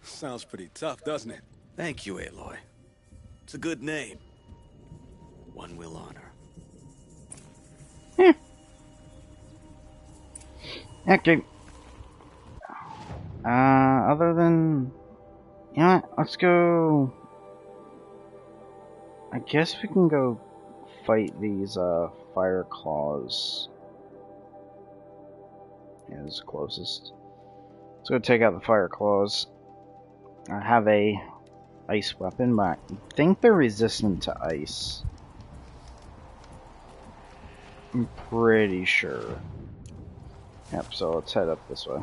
Sounds pretty tough, doesn't it? Thank you, Aloy. It's a good name. One we'll honor. Okay. Other than... You know what? Let's go... I guess we can go fight these, fire claws. Yeah, this is the closest. Let's go take out the fire claws. I have a ice weapon, but I think they're resistant to ice. I'm pretty sure. Yep, so let's head up this way.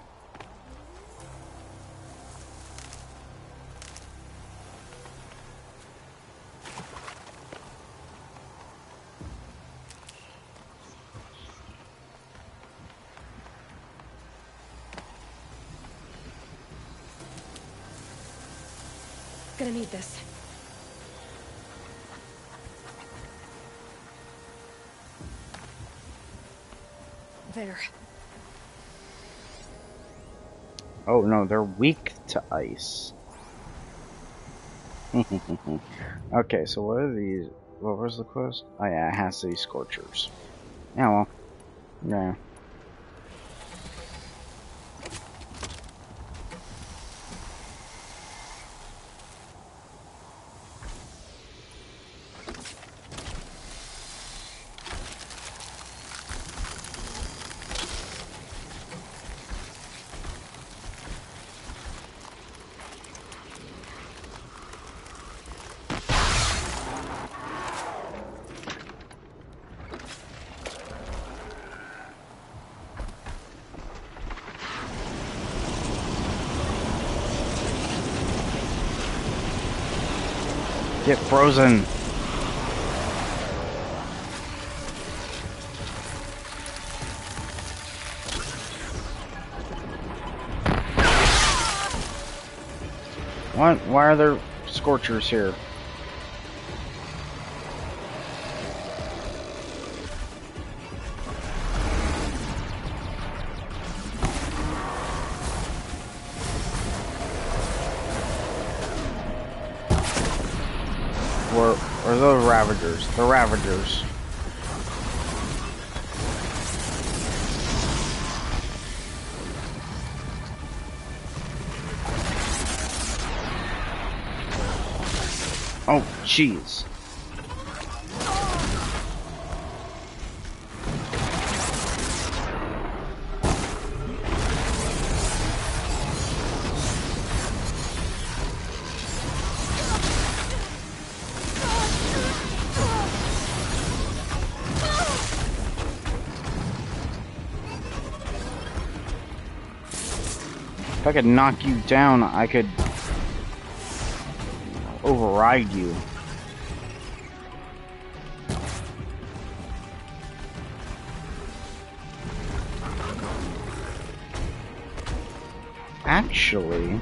Gonna need this. There. Oh no, they're weak to ice. Okay, so what are these? What was the quest? Oh yeah, it has to be Scorchers. Yeah, well. Yeah. Get frozen. What? Why are there Scorchers here? Or those Ravagers? The Ravagers. Oh, jeez. If I could knock you down, I could override you. Actually...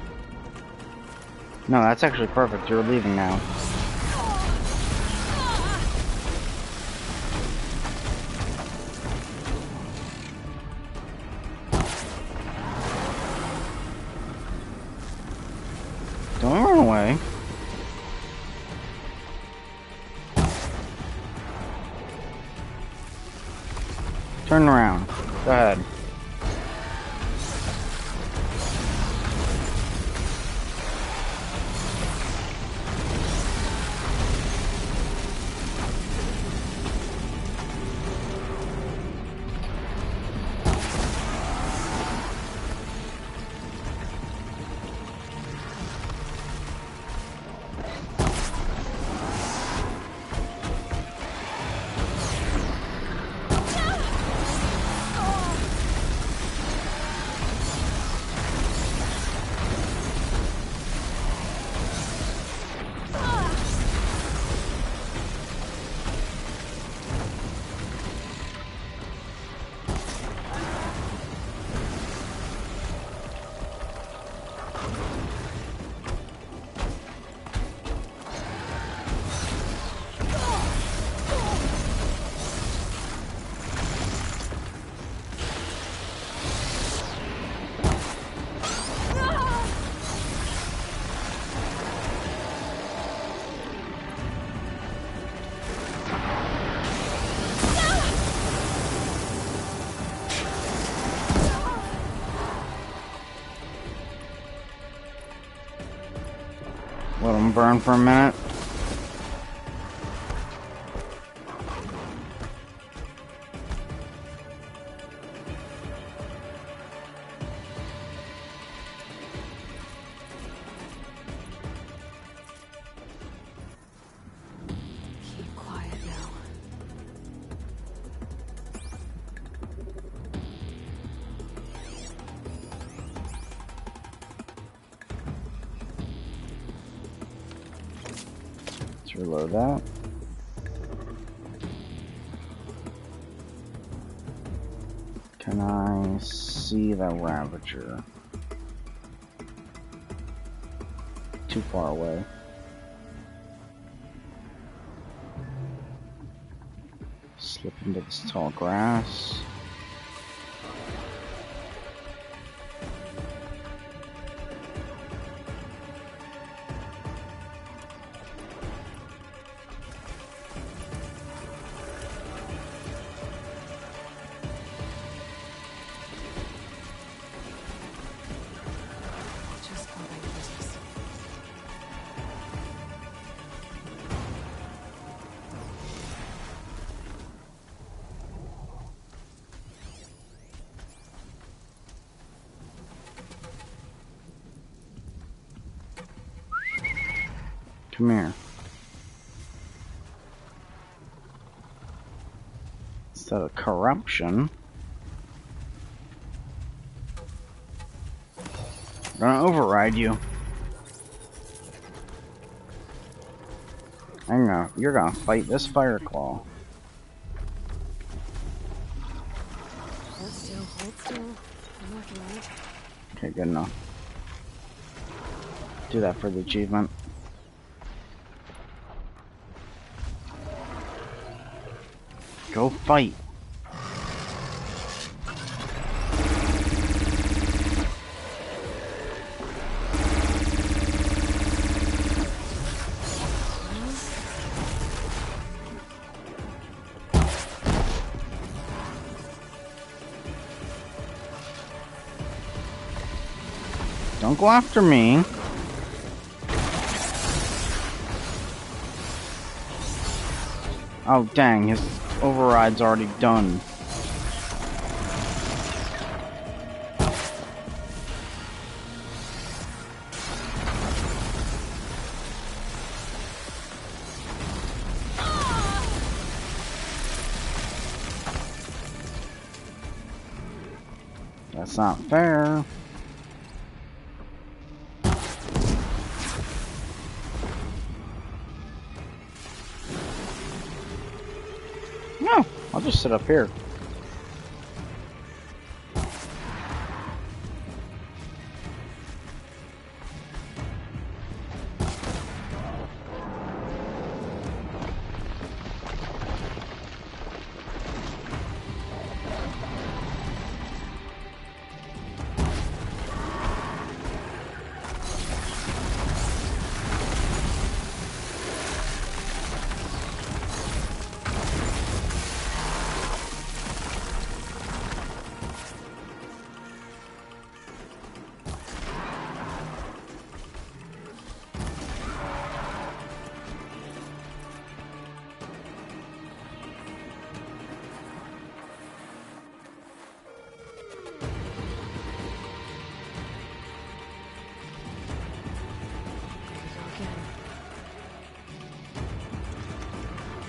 No, that's actually perfect. You're leaving now. Don't run away. Turn around. Go ahead. Let them burn for a minute. Keep quiet now. Let's reload that. Can I see the Ravager? Too far away. Slip into this tall grass. Just go about your business. Come here. Instead of corruption, I'm gonna override you. You're gonna fight this fire claw. Hold still, hold still. I'm working on it. Okay, good enough. Do that for the achievement. Go fight. Don't go after me. Oh dang, his override's already done. That's not fair. just sit up here.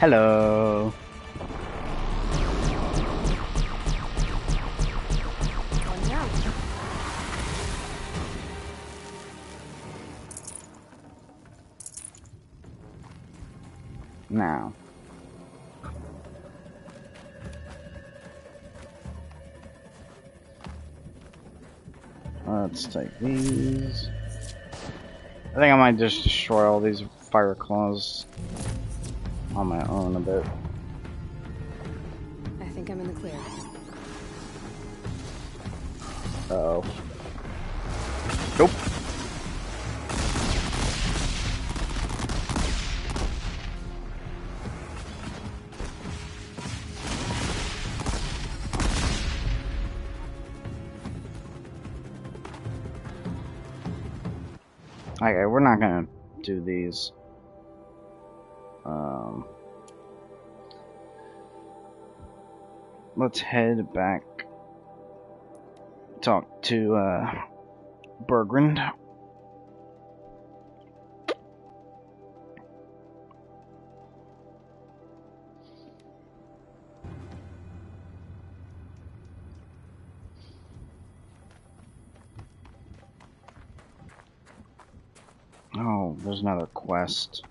Hello. One down. Now. Let's take these. I think I might just destroy all these fire claws on my own a bit. I think I'm in the clear. Uh-oh. Nope. Okay, we're not gonna do these. Let's head back. Talk to Bergrand. Oh, there's another quest.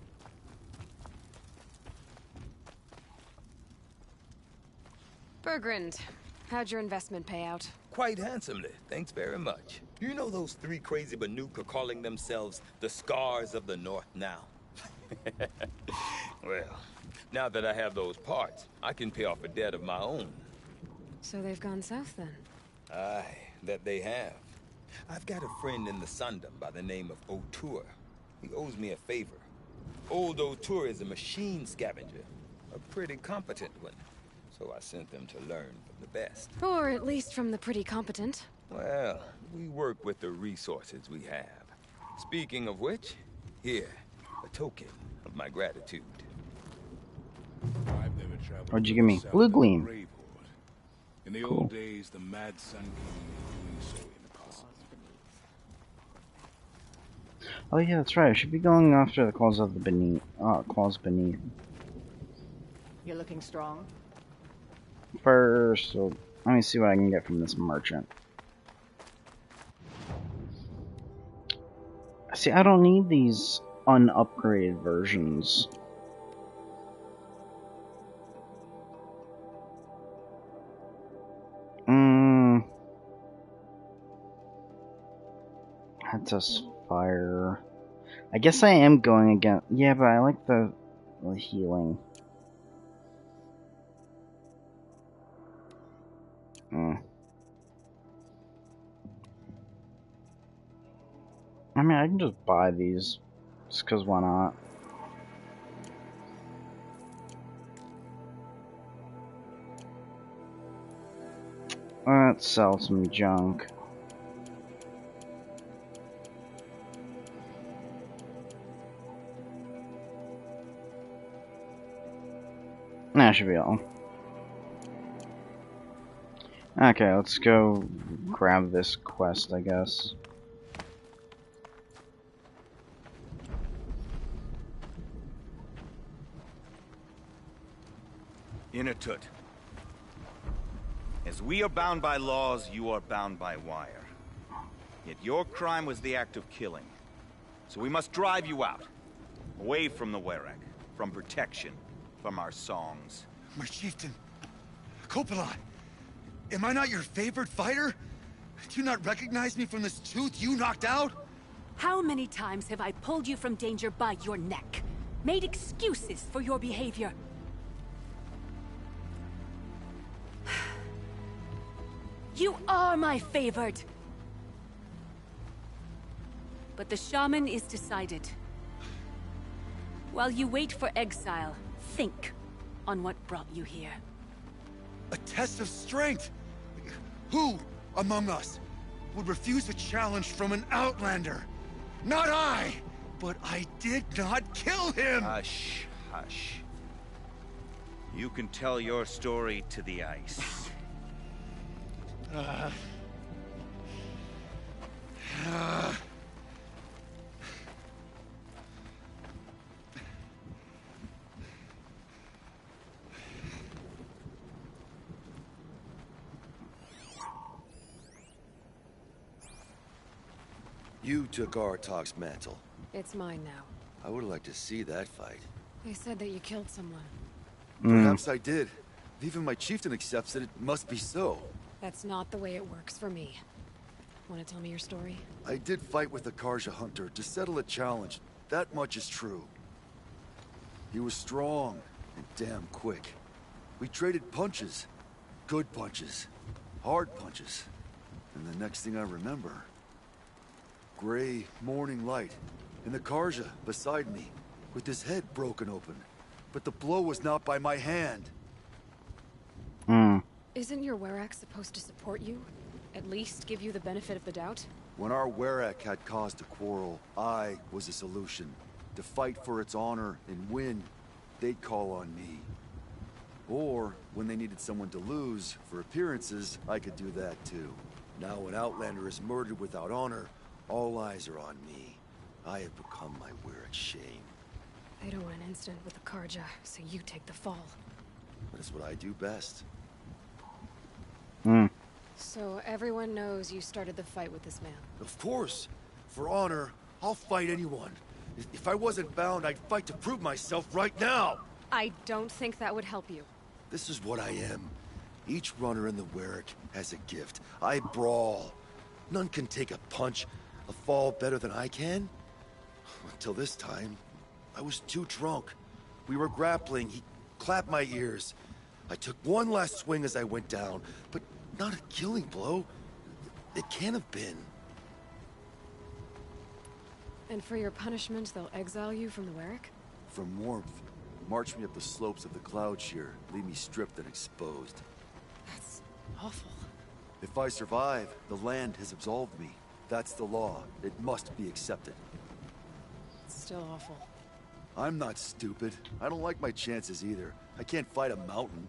Bergrand, how'd your investment pay out? Quite handsomely, thanks very much. You know those three crazy Banuk are calling themselves the Scars of the North now? Well, now that I have those parts, I can pay off a debt of my own. So they've gone south then? Aye, that they have. I've got a friend in the Sundom by the name of O'Toole. He owes me a favor. Old O'Toole is a machine scavenger, a pretty competent one. So I sent them to learn from the best. Or at least from the pretty competent. Well, we work with the resources we have. Speaking of which, here, a token of my gratitude. What'd you give me? Blue Gleam. In the Cool. old days, the Mad Sun King was doing so impossible. Oh yeah, that's right. I should be going after the claws of the beneath. Claws beneath. You're looking strong. First, so let me see what I can get from this merchant. See, I don't need these unupgraded versions. That's us fire. I guess I am going again. Yeah, but I like the healing. I mean, I can just buy these, just cause why not? Let's sell some junk. That should be all. Okay, let's go grab this quest, I guess. Inatut. As we are bound by laws, you are bound by wire. Yet your crime was the act of killing. So we must drive you out. Away from the Werek, from protection, from our songs. My chieftain, Coppola, am I not your favorite fighter? Do you not recognize me from this tooth you knocked out? How many times have I pulled you from danger by your neck? Made excuses for your behavior? You are my favorite! But the shaman is decided. While you wait for exile, think on what brought you here. A test of strength! Who among us would refuse a challenge from an outlander? Not I! But I did not kill him! Hush, hush. You can tell your story to the ice. You took Artok's mantle. It's mine now. I would like to see that fight. They said that you killed someone. Perhaps I did. If even my chieftain accepts it, it must be so. That's not the way it works for me. Want to tell me your story? I did fight with the Karja hunter to settle a challenge. That much is true. He was strong and damn quick. We traded punches. Good punches. Hard punches. And the next thing I remember... gray morning light, and the Karja beside me, with his head broken open. But the blow was not by my hand. Isn't your Werak supposed to support you? At least give you the benefit of the doubt? When our Werak had cause to quarrel, I was a solution. To fight for its honor and win, they'd call on me. Or, when they needed someone to lose, for appearances, I could do that too. Now an Outlander is murdered without honor, all eyes are on me. I have become my Werak's shame. They don't want an incident with the Karja, so you take the fall. That is what I do best. So everyone knows you started the fight with this man? Of course. For honor, I'll fight anyone. If I wasn't bound, I'd fight to prove myself right now! I don't think that would help you. This is what I am. Each runner in the Werak has a gift. I brawl. None can take a punch, a fall better than I can. Until this time, I was too drunk. We were grappling, he clapped my ears. I took one last swing as I went down, but not a killing blow. It can't have been. And for your punishment, they'll exile you from the Werak? From warmth, march me up the slopes of the cloud shear, leave me stripped and exposed. That's awful. If I survive, the land has absolved me. That's the law. It must be accepted. It's still awful. I'm not stupid. I don't like my chances either. I can't fight a mountain.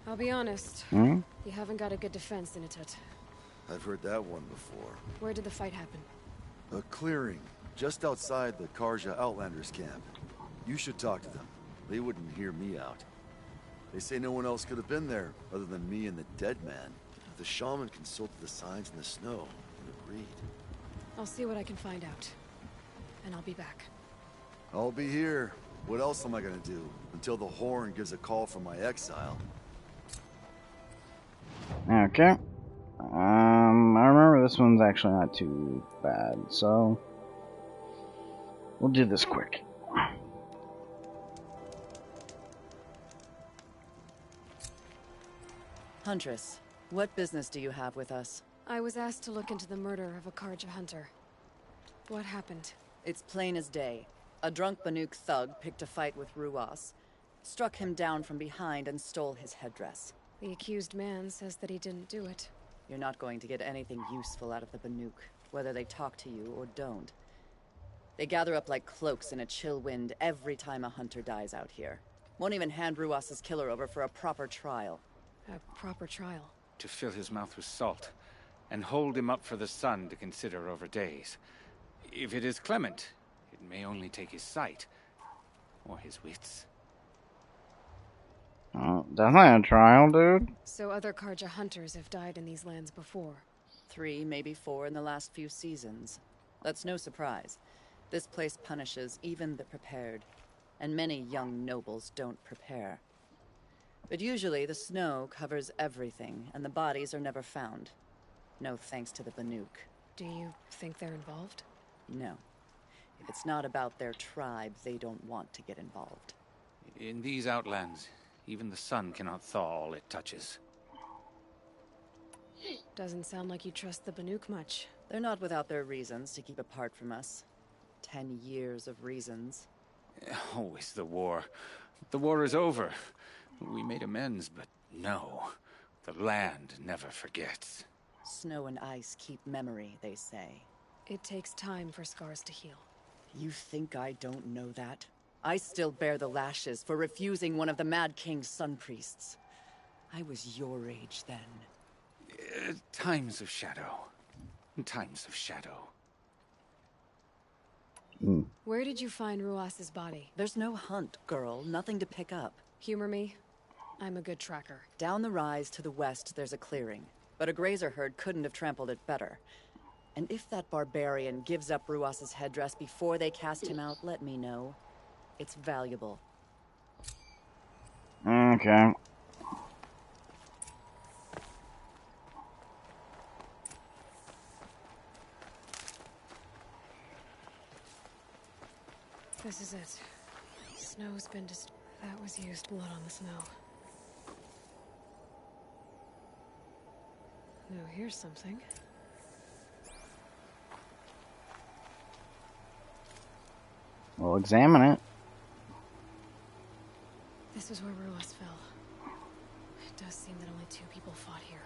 I'll be honest. You haven't got a good defense in Itut. I've heard that one before. Where did the fight happen? A clearing, just outside the Karja Outlanders camp. You should talk to them. They wouldn't hear me out. They say no one else could have been there, other than me and the dead man. The shaman consulted the signs in the snow and agreed. I'll see what I can find out. And I'll be back. I'll be here. What else am I gonna do? Until the horn gives a call from my exile. Okay. I remember this one's actually not too bad, so we'll do this quick. Huntress, what business do you have with us? I was asked to look into the murder of a Karja hunter. What happened? It's plain as day. A drunk Banuk thug picked a fight with Ruas, struck him down from behind and stole his headdress. The accused man says that he didn't do it. You're not going to get anything useful out of the Banuk, whether they talk to you or don't. They gather up like cloaks in a chill wind every time a hunter dies out here. Won't even hand Ruas's killer over for a proper trial. A proper trial? To fill his mouth with salt, and hold him up for the sun to consider over days. If it is clement, it may only take his sight, or his wits. Oh, that's not a trial, dude. So other Karja hunters have died in these lands before? 3, maybe 4 in the last few seasons. That's no surprise. This place punishes even the prepared. and many young nobles don't prepare. But usually the snow covers everything, and the bodies are never found. No thanks to the Banuk. Do you think they're involved? No. If it's not about their tribe, they don't want to get involved. In these outlands, even the sun cannot thaw all it touches. Doesn't sound like you trust the Banuk much. They're not without their reasons to keep apart from us. 10 years of reasons. Always the war. The war is over. We made amends, but no. The land never forgets. Snow and ice keep memory, they say. It takes time for scars to heal. You think I don't know that? I still bear the lashes for refusing one of the Mad King's sun priests. I was your age then. Times of shadow. Times of shadow. Where did you find Ruas's body? There's no hunt, girl. Nothing to pick up. Humor me. I'm a good tracker. Down the rise to the west, there's a clearing. But a grazer herd couldn't have trampled it better. And if that barbarian gives up Ruas's headdress before they cast him out, let me know. It's valuable. Okay. This is it. Snow's been that was used blood on the snow. Now here's something. We'll examine it. This is where Ruas fell. It does seem that only 2 people fought here.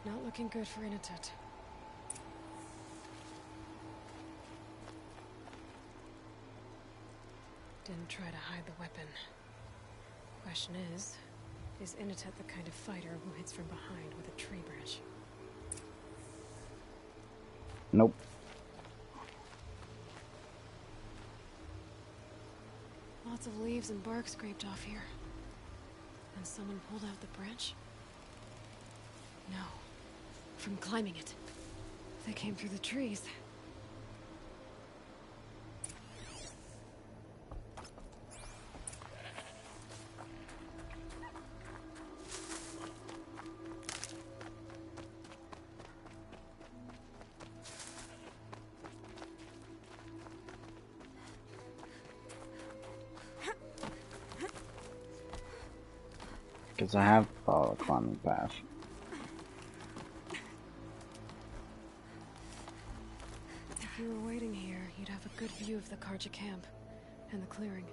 Not looking good for Inatet. Didn't try to hide the weapon. Question is Inatet the kind of fighter who hits from behind with a tree branch? Nope. Lots of leaves and bark scraped off here. And someone pulled out the branch? No. From climbing it. They came through the trees. Because I have followed the climbing path. If you were waiting here, you'd have a good view of the Karja camp and the clearing.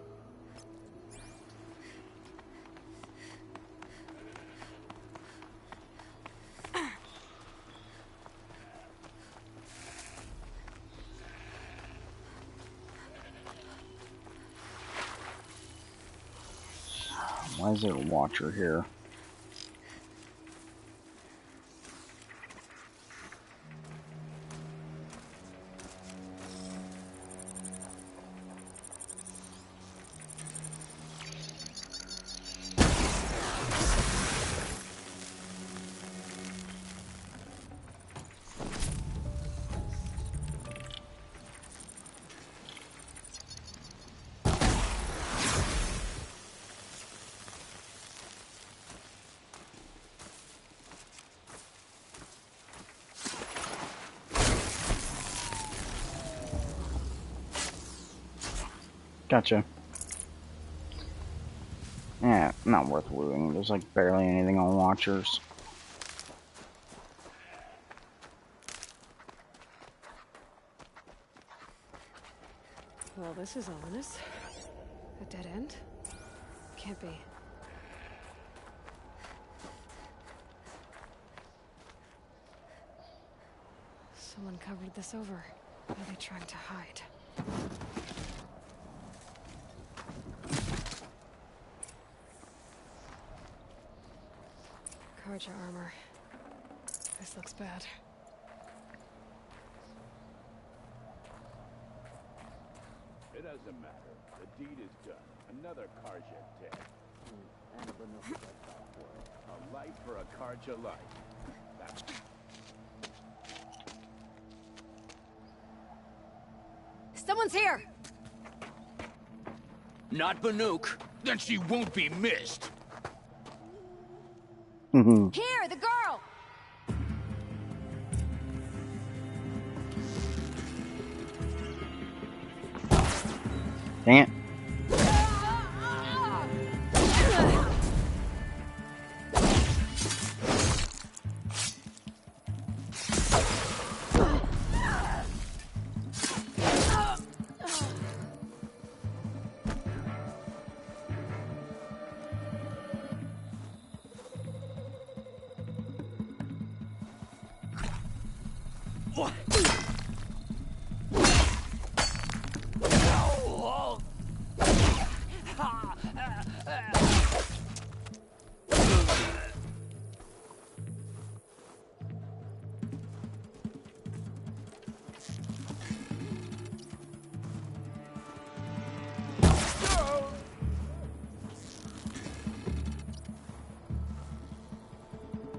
Why is there a watcher here? Gotcha. Yeah, not worth looting. There's like barely anything on watchers. Well, this is ominous. A dead end? Can't be. Someone covered this over. What are they trying to hide? Karja armor. This looks bad. It doesn't matter. The deed is done. Another Karja dead. And a life for a Karja life. That's... Someone's here! Not Banuk. Then she won't be missed. Here, the girl! Dang it.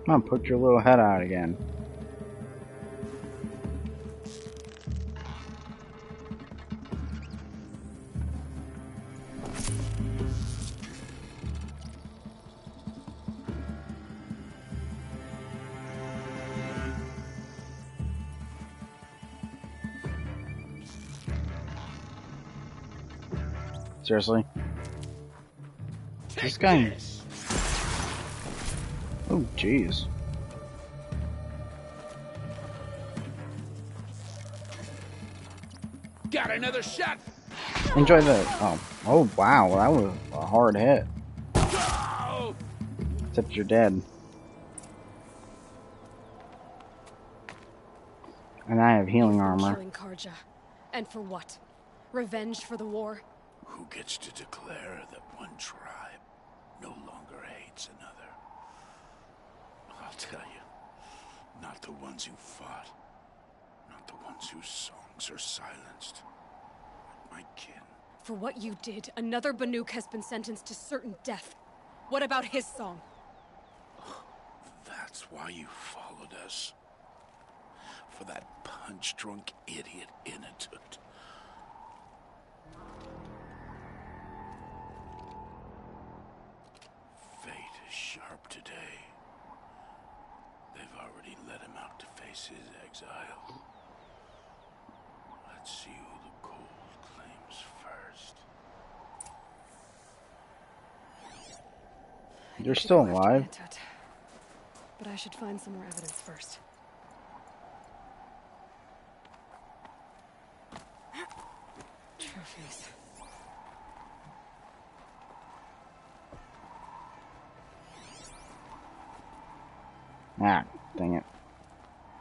Come on, put your little head out again. Seriously? This guy. Oh, jeez. Got another shot. Enjoy the. Oh, wow. That was a hard hit. Except you're dead. And I have healing armor. Killing Karja. And for what? Revenge for the war? Who gets to declare that one tribe no longer hates another? I'll tell you, not the ones who fought, not the ones whose songs are silenced, but my kin. For what you did, another Banuk has been sentenced to certain death. What about his song? That's why you followed us. For that punch-drunk idiot Inatut. Fate is sharp today. They've already let him out to face his exile. Let's see who the cold claims first. You're still alive? But I should find some more evidence first. Trophies. Ah, dang it.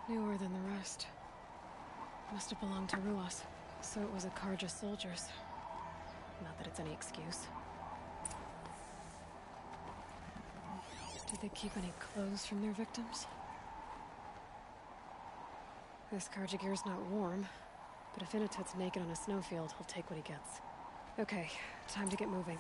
Newer than the rest. Must have belonged to Ruas, so it was a Karja soldier's. Not that it's any excuse. Did they keep any clothes from their victims? This Karja gear's not warm, but if Inatut's naked on a snowfield, he'll take what he gets. Okay, time to get moving.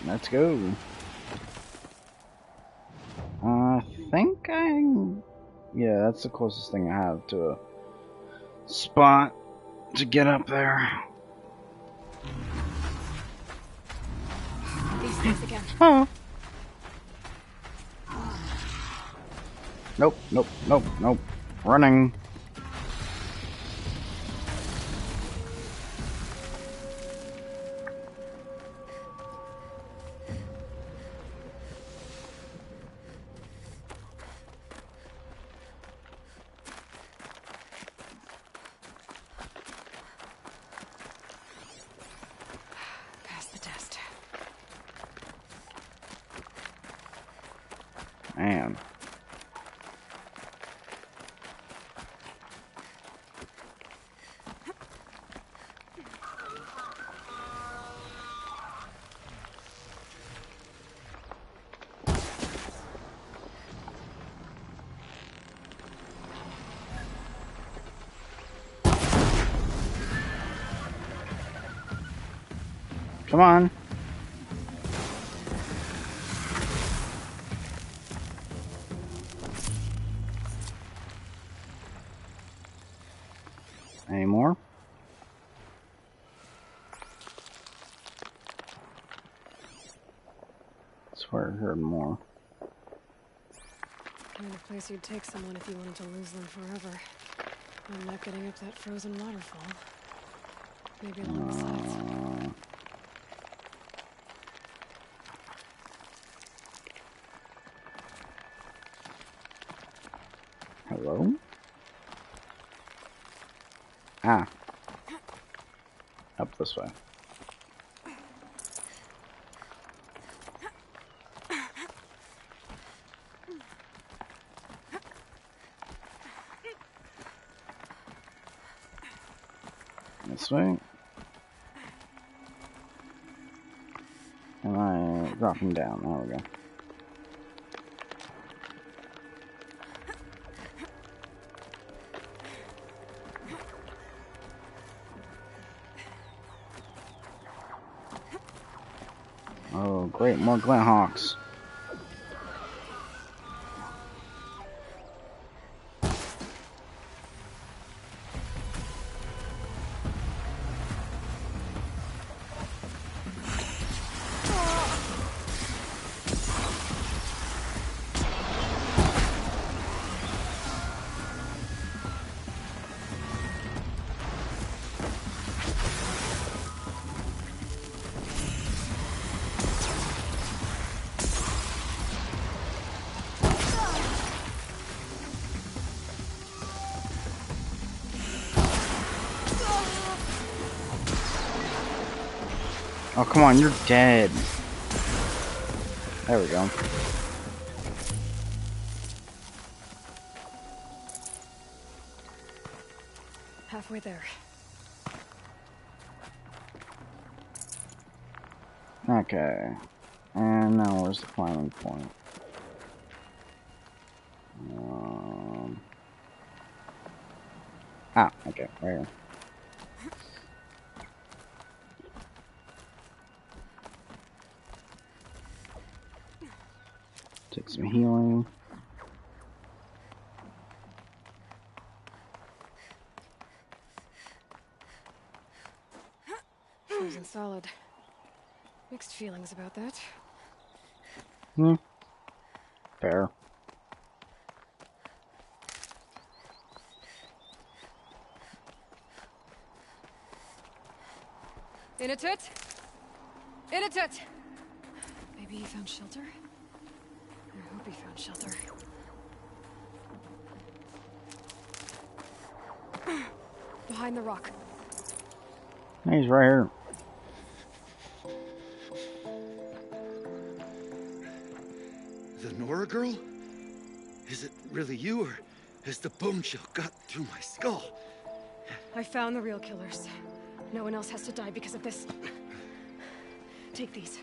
Let's go. I think yeah, that's the closest thing I have to a spot to get up there. These things again. Oh. Nope, nope, nope, nope. Running. Man. Come on. swear I heard more. Kind of place you'd take someone if you wanted to lose them forever. I'm not getting up that frozen waterfall. Maybe along the sides. Hello? Ah. Up this way. This way. Am I dropping down? There we go. Oh, great, more Glint Hawks. Oh, come on, you're dead. There we go. Halfway there. Okay. And now where's the climbing point? Okay, right here. Take some healing. Frozen solid. Mixed feelings about that. Fair. Inatut! Inatut! Maybe he found shelter? I hope he found shelter. Behind the rock. He's right here. The Nora girl? Is it really you, or has the bone chill got through my skull? I found the real killers. No one else has to die because of this. Take these.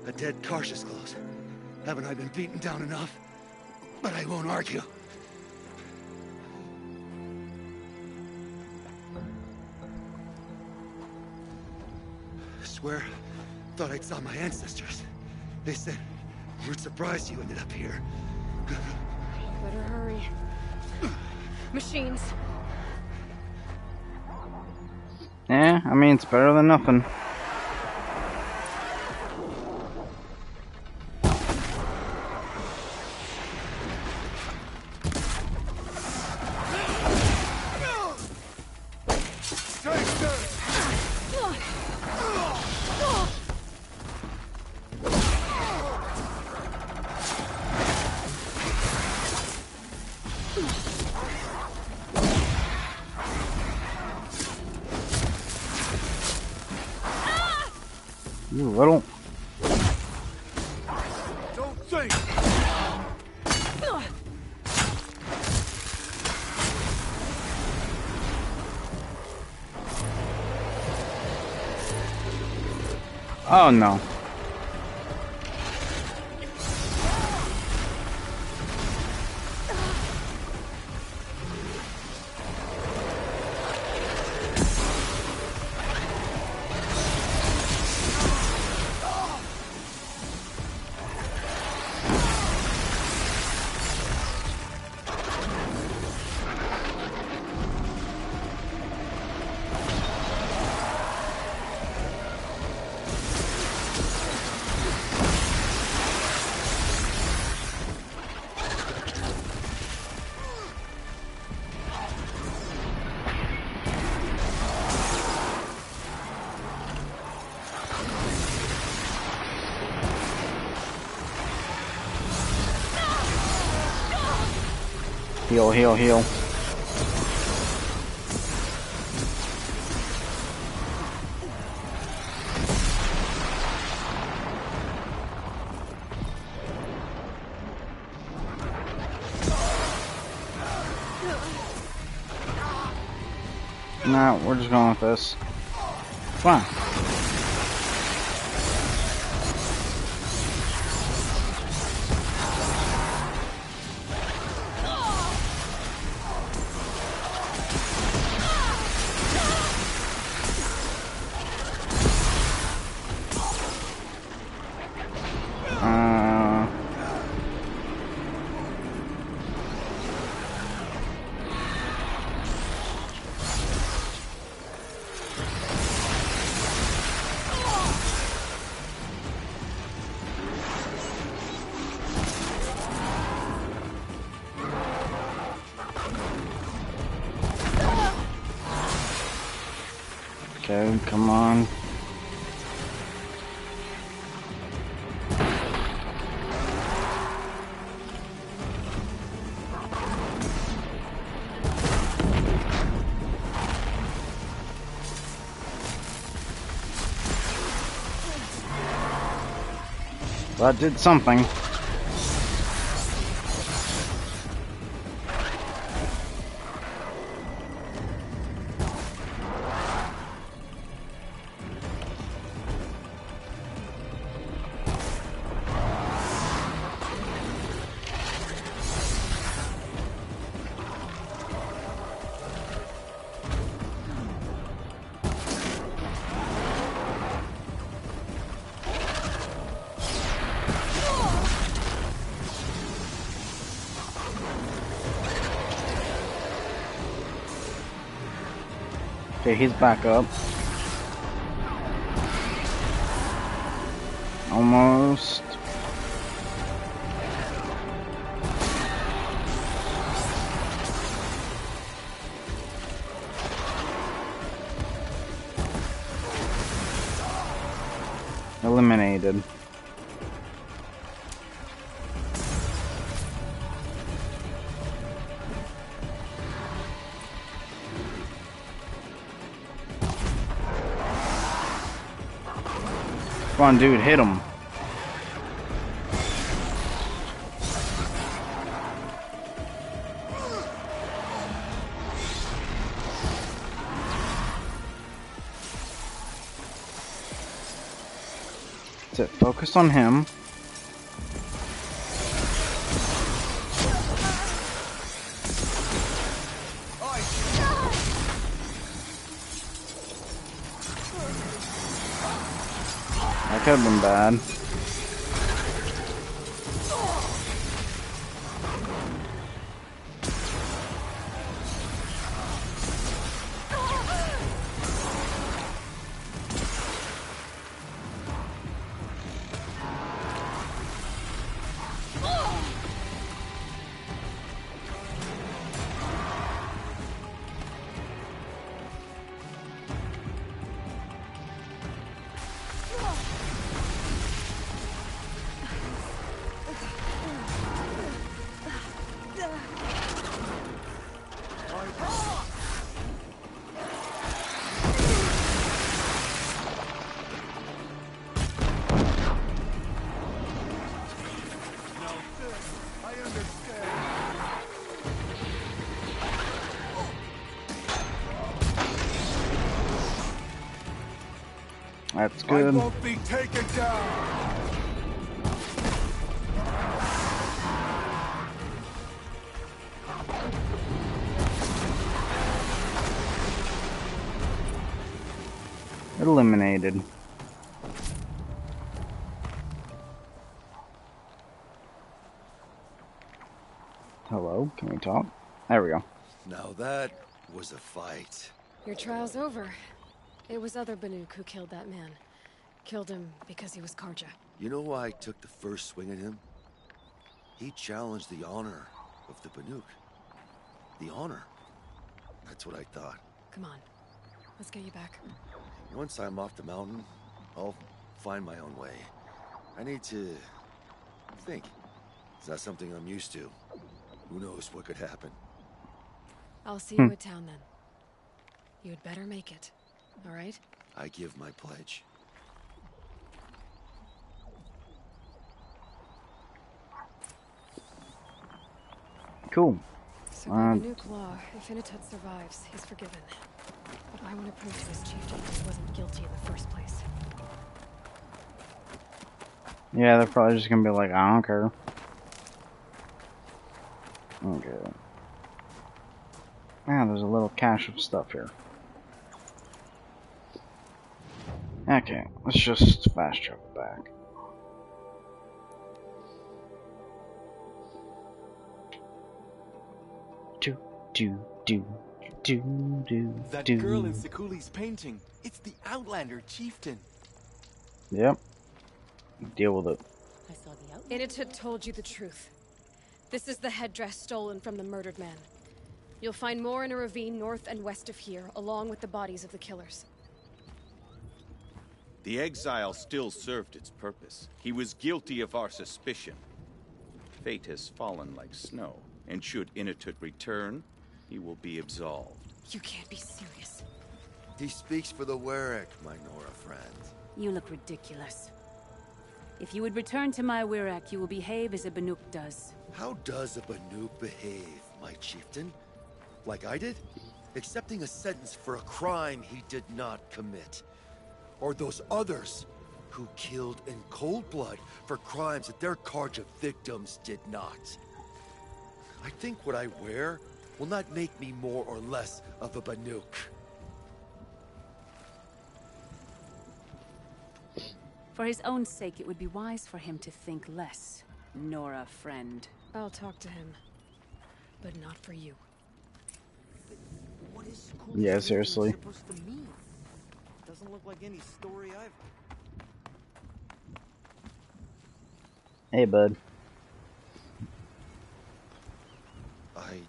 A dead Karsh's close. Haven't I been beaten down enough? But I won't argue. I swear, thought I saw my ancestors. They said, we're surprised you ended up here. Better hurry. Machines. Yeah, I mean, it's better than nothing. You little. Don't think. Oh no. Heal, heal, heal. No, we're just going with this. Come on. Okay, come on. That did something. Okay, he's back up. Almost. Eliminated. Come on, dude, hit him. That's it. Focus on him. That could have been bad. That's good. I won't be taken down. Eliminated. Hello, can we talk? There we go. Now that was a fight. Your trial's over. It was other Banuk who killed that man. Killed him because he was Karja. You know why I took the first swing at him? He challenged the honor of the Banuk. The honor. That's what I thought. Come on. Let's get you back. Once I'm off the mountain, I'll find my own way. I need to think. It's not something I'm used to. Who knows what could happen? I'll see you at town then. You'd better make it, all right? I give my pledge. Cool. So by Banuk law, if Initet survives, he's forgiven. But I want to prove to his chieftain that he wasn't guilty in the first place. Yeah, they're probably just gonna be like, I don't care. Okay. Ah, there's a little cache of stuff here. Okay, let's just fast travel back. That girl in Sekuli's painting. It's the Outlander chieftain. Yep. Deal with it. Initet told you the truth. This is the headdress stolen from the murdered man. You'll find more in a ravine north and west of here, along with the bodies of the killers. The exile still served its purpose. He was guilty of our suspicion. Fate has fallen like snow, and should Initet return, he will be absolved. You can't be serious. He speaks for the Warwick, my Nora friend. You look ridiculous. If you would return to my Wirak, you will behave as a Banuk does. How does a Banuk behave, my chieftain? Like I did? Accepting a sentence for a crime he did not commit. Or those others who killed in cold blood for crimes that their charge of victims did not. I think what I wear will not make me more or less of a Banuk. For his own sake, it would be wise for him to think less. Nora, friend. I'll talk to him. But not for you. What is Yeah, seriously. supposed to mean? Doesn't look like any story I've... Hey, bud. I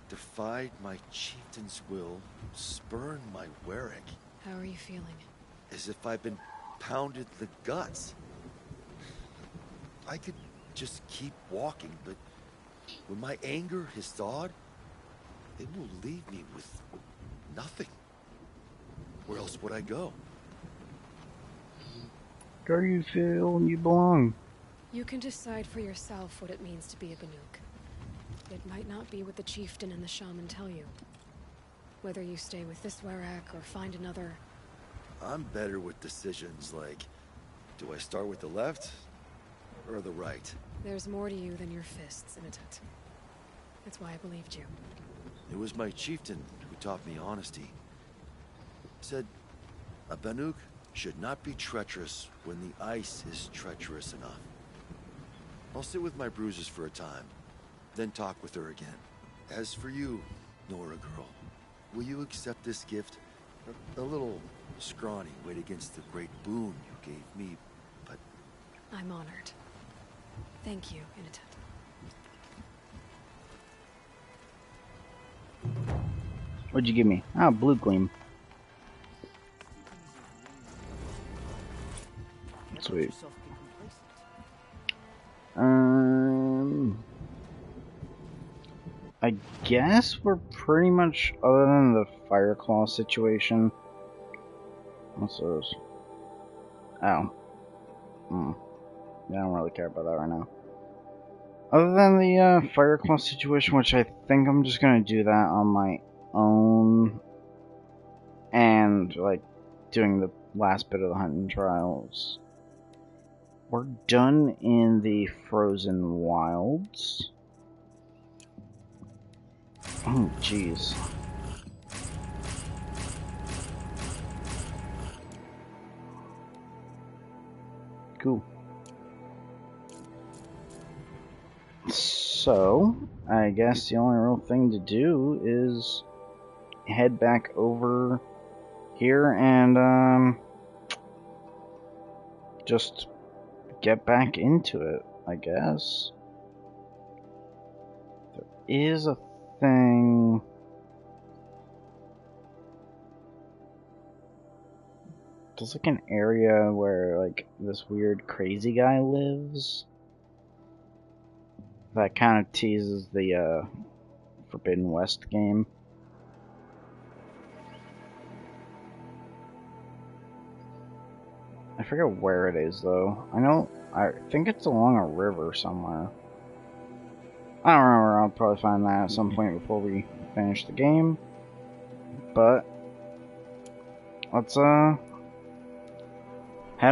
defied my chieftain's will, spurned my Warwick. How are you feeling? As if I've been pounded the guts. I could just keep walking, but when my anger has thawed, it will leave me with nothing. Where else would I go? Where you feel you belong? You can decide for yourself what it means to be a Banuk. It might not be what the chieftain and the shaman tell you. Whether you stay with this Warwick or find another... I'm better with decisions like, do I start with the left or the right? There's more to you than your fists, Initet. That's why I believed you. It was my chieftain who taught me honesty. Said, a Banuk should not be treacherous when the ice is treacherous enough. I'll sit with my bruises for a time, then talk with her again. As for you, Nora girl, will you accept this gift? A little scrawny weight against the great boon you gave me, but... I'm honored. Thank you, Initet. What'd you give me? Ah, blue gleam. Sweet. I guess we're pretty much, other than the Fireclaw situation. What's those? Oh. Yeah, I don't really care about that right now. Other than the Fireclaw situation, which I think I'm just gonna do that on my own, and like doing the last bit of the hunting trials. We're done in the frozen wilds. Oh, jeez. Cool. So, I guess the only real thing to do is head back over here and, just get back into it, I guess. There is a thing... There's like an area where like this weird crazy guy lives. That kind of teases the Forbidden West game. I forget where it is though. I think it's along a river somewhere. I don't remember. I'll probably find that at some point before we finish the game. But let's head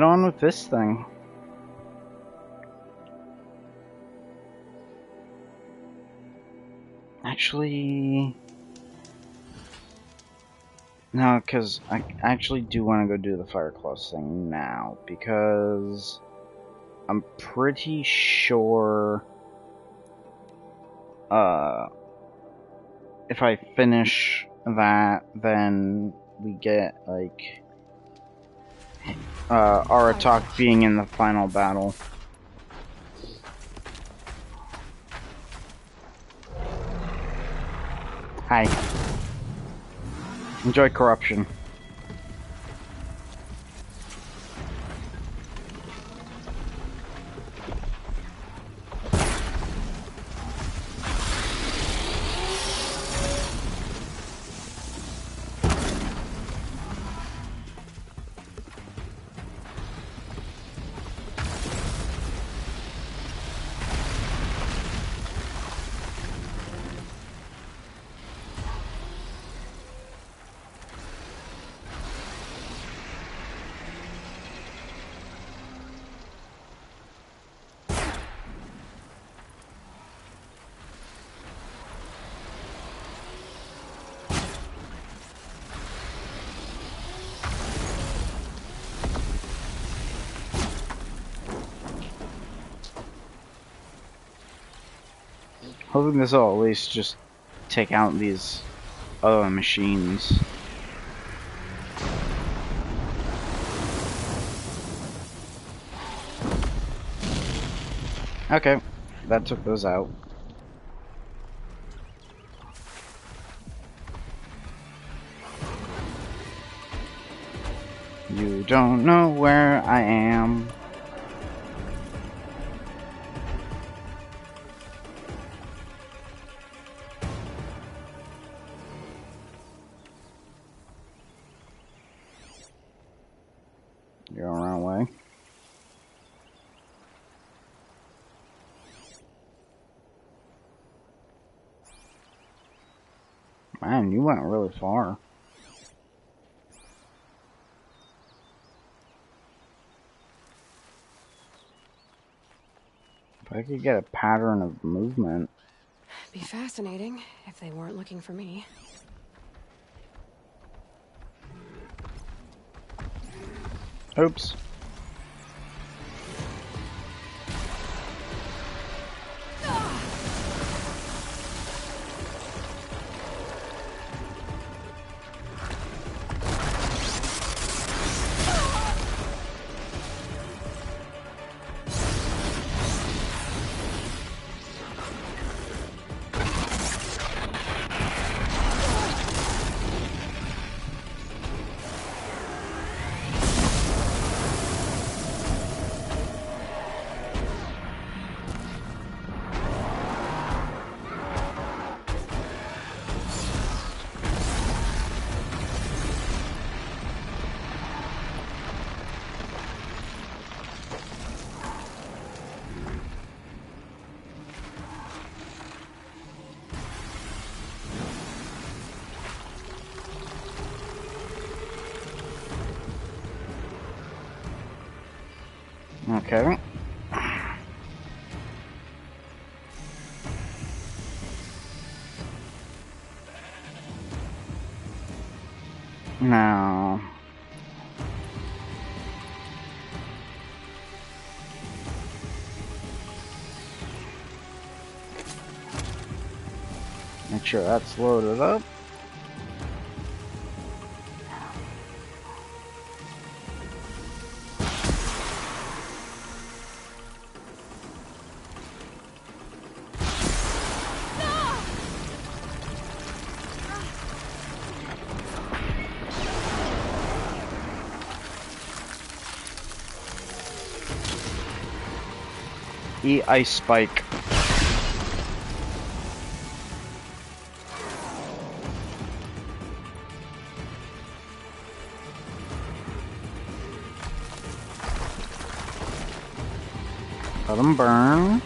on with this thing. Actually, no, because I actually do want to go do the Fire Claws thing now, because I'm pretty sure if I finish that, then we get like Aratak being in the final battle. Hi. Enjoy corruption. Hoping this will at least just take out these other machines. Okay, that took those out. You don't know where I am. You're on the wrong way. Man, you went really far. If I could get a pattern of movement. Be fascinating if they weren't looking for me. Oops. Okay. Now, make sure that's loaded up. Ice Spike. Let them burn.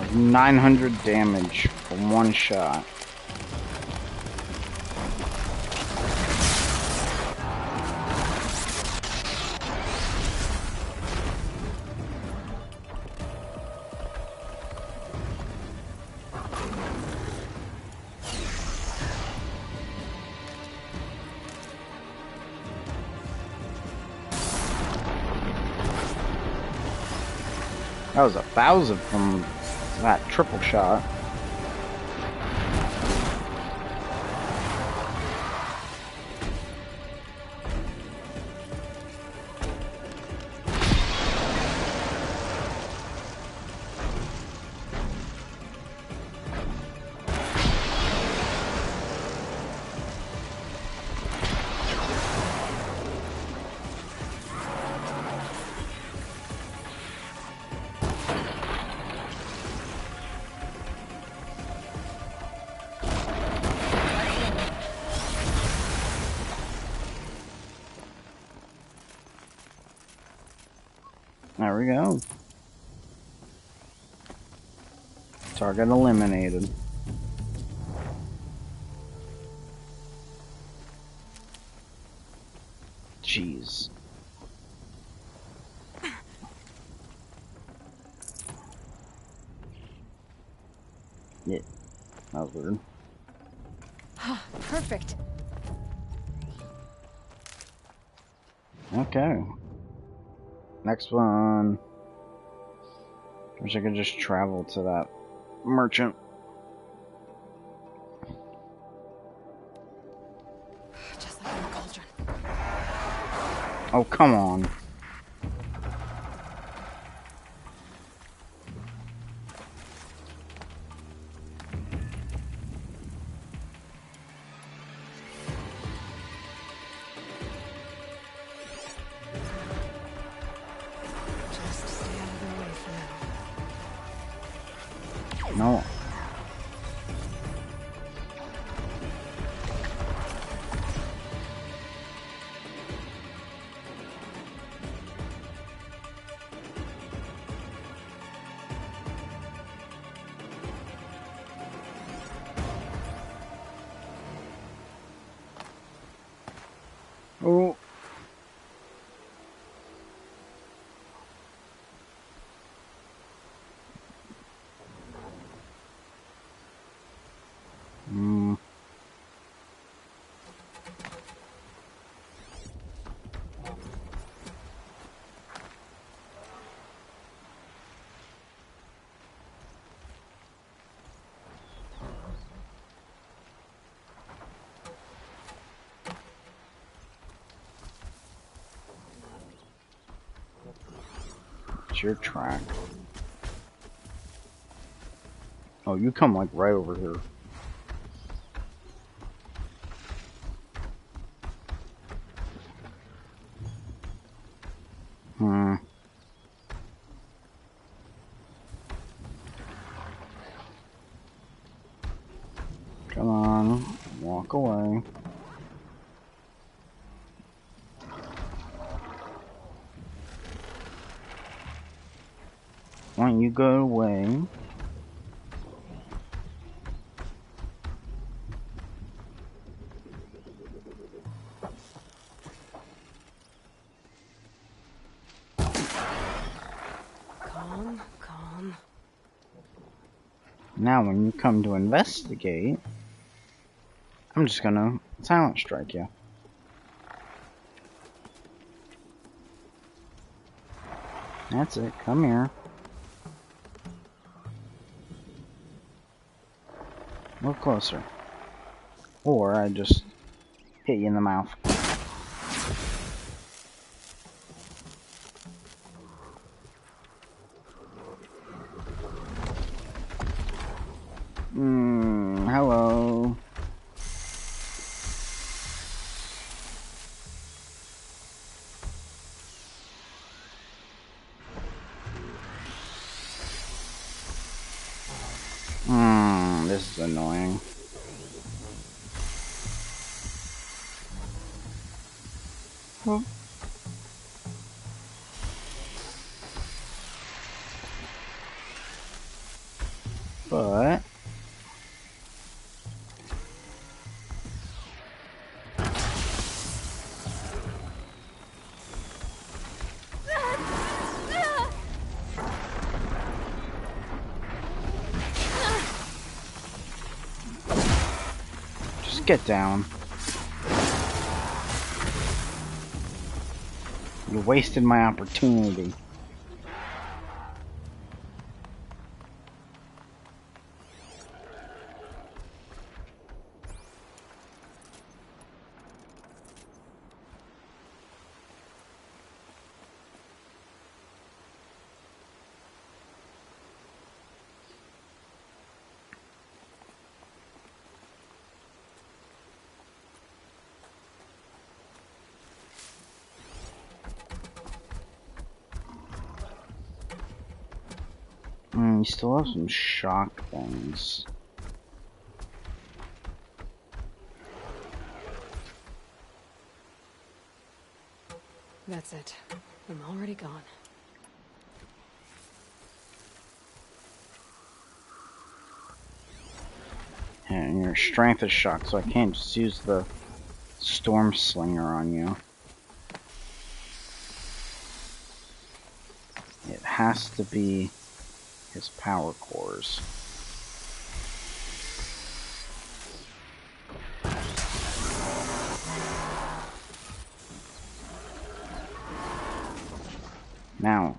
Of 900 damage from one shot. That was 1,000 from that triple shot. There we go. Target eliminated. Jeez. Yeah, that was weird. Perfect. Okay. Next one. Wish I could just travel to that merchant. Just like in the cauldron. Oh, come on. Just stay out of their way for now. No. Oh. It's your track. Oh, you come like right over here. Come on, walk away. Why don't you go away? Calm, calm. Now when you come to investigate, I'm just gonna silent strike you. That's it, come here. Move closer. Or I just hit you in the mouth. Hello. This is annoying. Oh. But just get down. You wasted my opportunity. You still have some shock things. That's it. I'm already gone. And your strength is shocked, so I can't just use the storm slinger on you. It has to be his power cores. Now.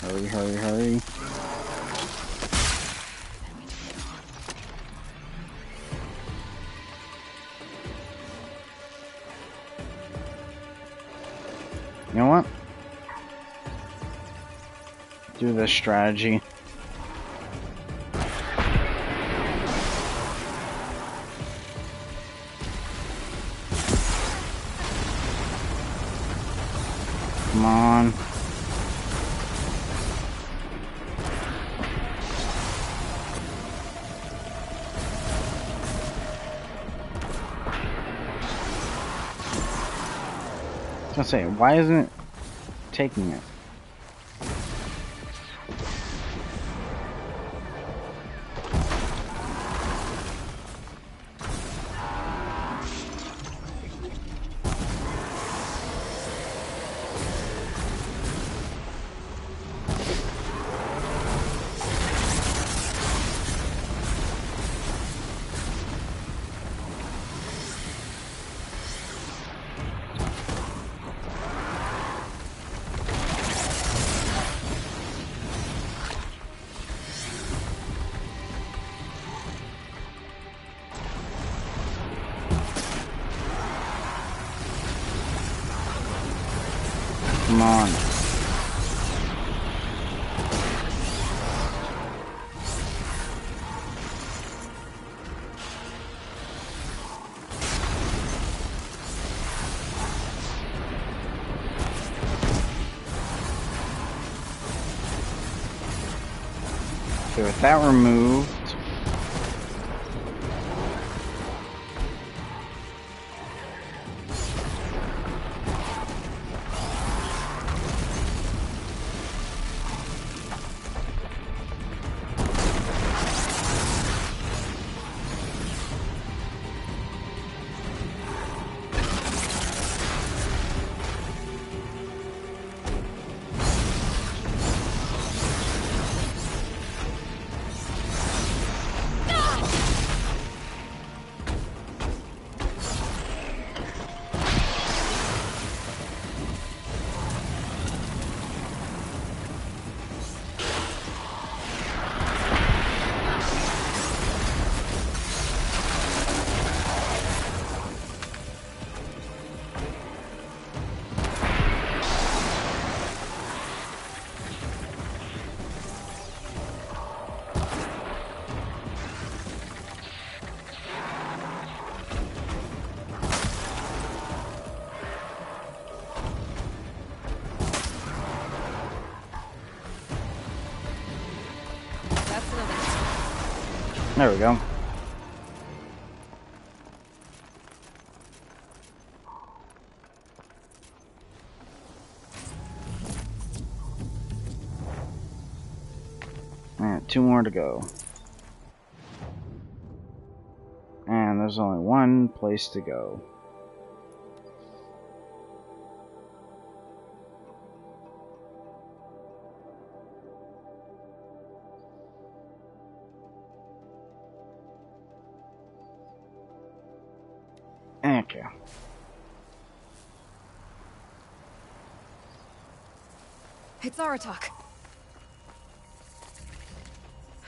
Hurry, hurry, hurry. You know what? Do this strategy. Come on. I was gonna say, why isn't it taking it? Come on. Okay, with that removed, There we go. Alright, 2 more to go. And there's only one place to go. Okay. It's Aratak.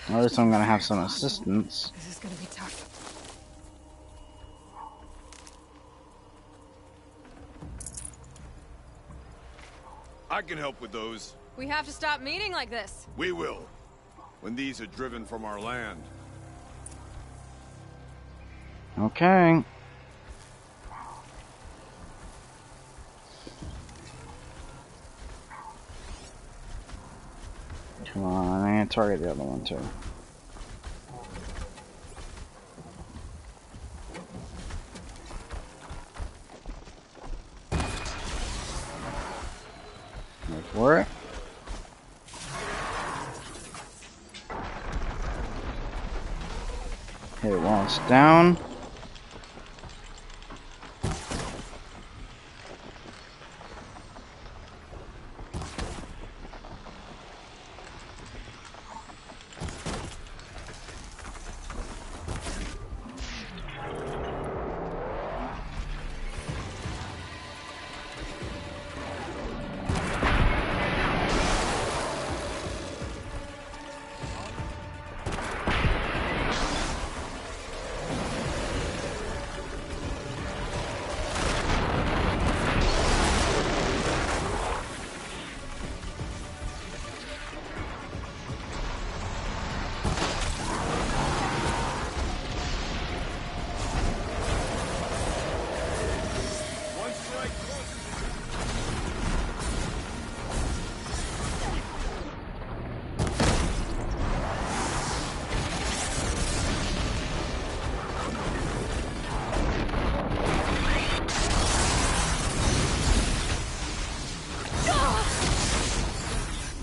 At least I'm gonna have some assistance. This is gonna be tough. I can help with those. We have to stop meeting like this. We will. When these are driven from our land. Okay. Come on, I'm gonna target the other one too. Wait for it. Hit it while it's down.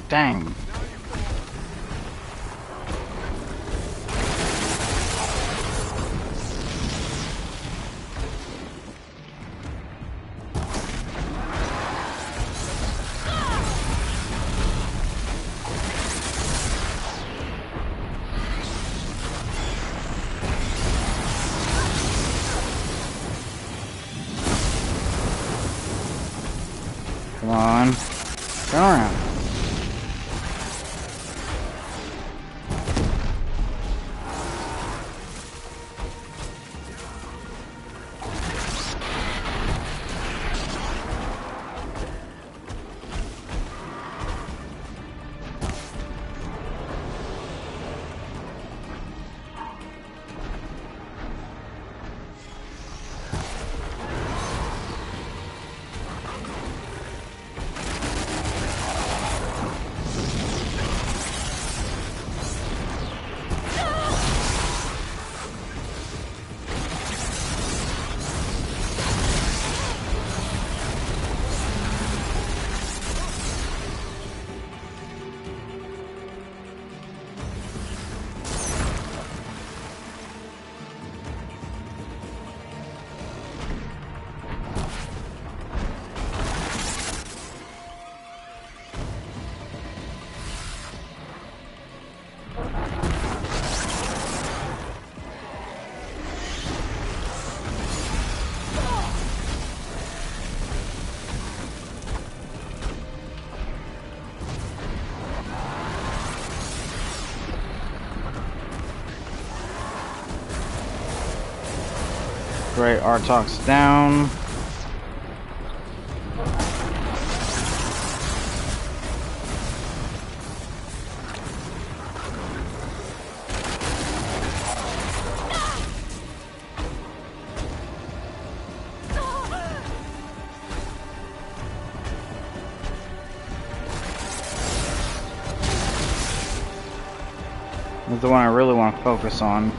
Dang. Come on. Turn around. Great, Artak's down. is the one I really want to focus on.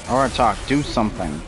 Aratak, do something.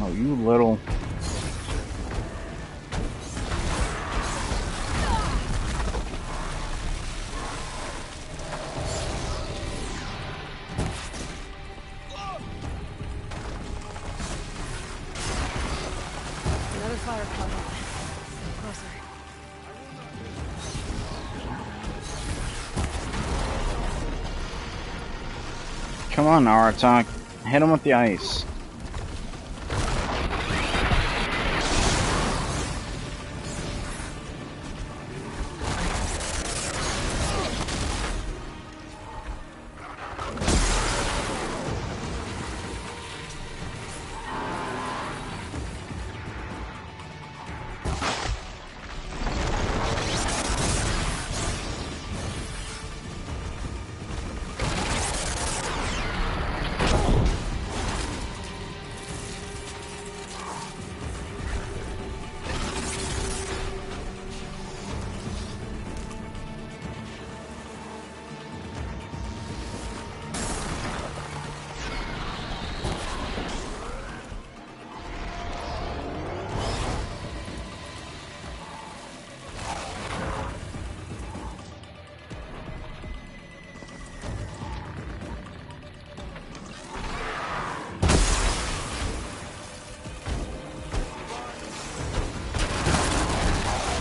Oh, you little... Another fire cloud. Closer. Come on, Aratak. Hit him with the ice.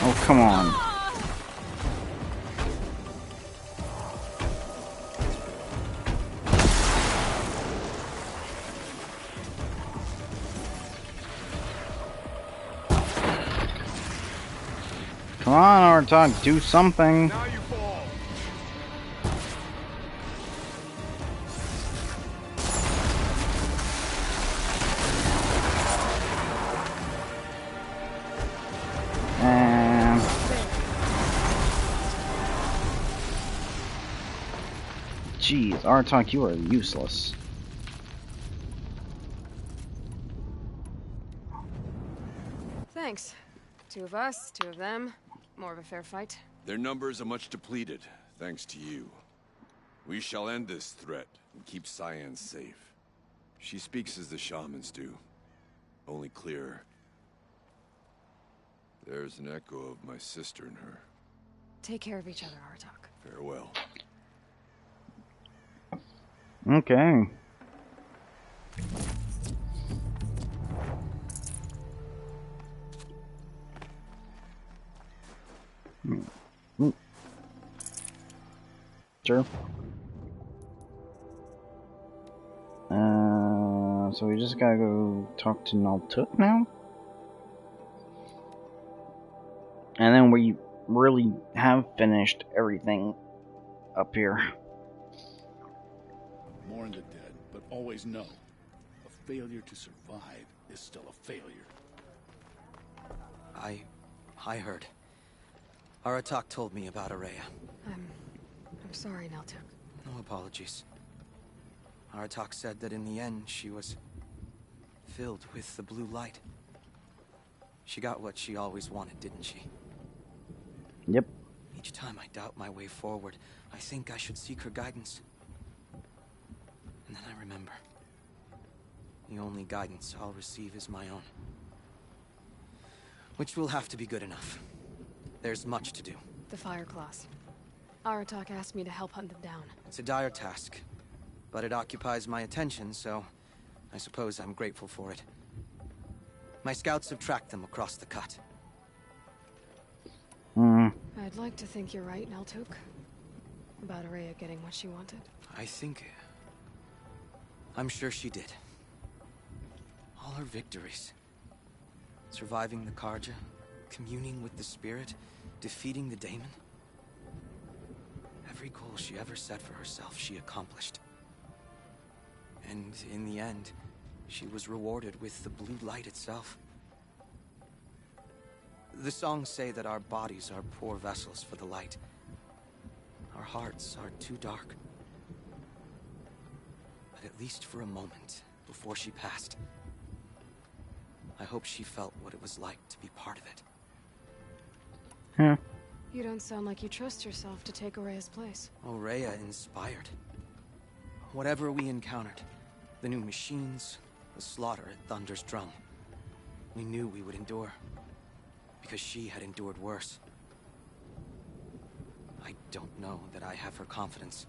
Oh, come on. Come on, Aratak, do something. Jeez, Aratak, you are useless. Thanks. 2 of us, 2 of them. More of a fair fight. Their numbers are much depleted, thanks to you. We shall end this threat and keep Cyan safe. She speaks as the shamans do, only clearer. There's an echo of my sister in her. Take care of each other, Aratak. Farewell. Okay. Sure. So we just gotta go talk to Naltuk now? And then we really have finished everything up here. Mourn the dead, but always know, a failure to survive is still a failure. I heard. Aratak told me about Araya. I'm sorry, Naltuk. No apologies. Aratak said that in the end, she was filled with the blue light. She got what she always wanted, didn't she? Yep. Each time I doubt my way forward, I think I should seek her guidance. And then I remember. The only guidance I'll receive is my own. Which will have to be good enough. There's much to do. The Fire Claws. Aratak asked me to help hunt them down. It's a dire task. But it occupies my attention, so I suppose I'm grateful for it. My scouts have tracked them across the cut. I'd like to think you're right, Naltuk. About Araya getting what she wanted. I'm sure she did. All her victories. Surviving the Karja, communing with the spirit, defeating the daemon. Every goal she ever set for herself, she accomplished. And in the end, she was rewarded with the blue light itself. The songs say that our bodies are poor vessels for the light. Our hearts are too dark. But at least for a moment, before she passed, I hope she felt what it was like to be part of it. Yeah. You don't sound like you trust yourself to take Araya's place. Araya inspired. Whatever we encountered, the new machines, the slaughter at Thunder's drum, we knew we would endure. Because she had endured worse. I don't know that I have her confidence.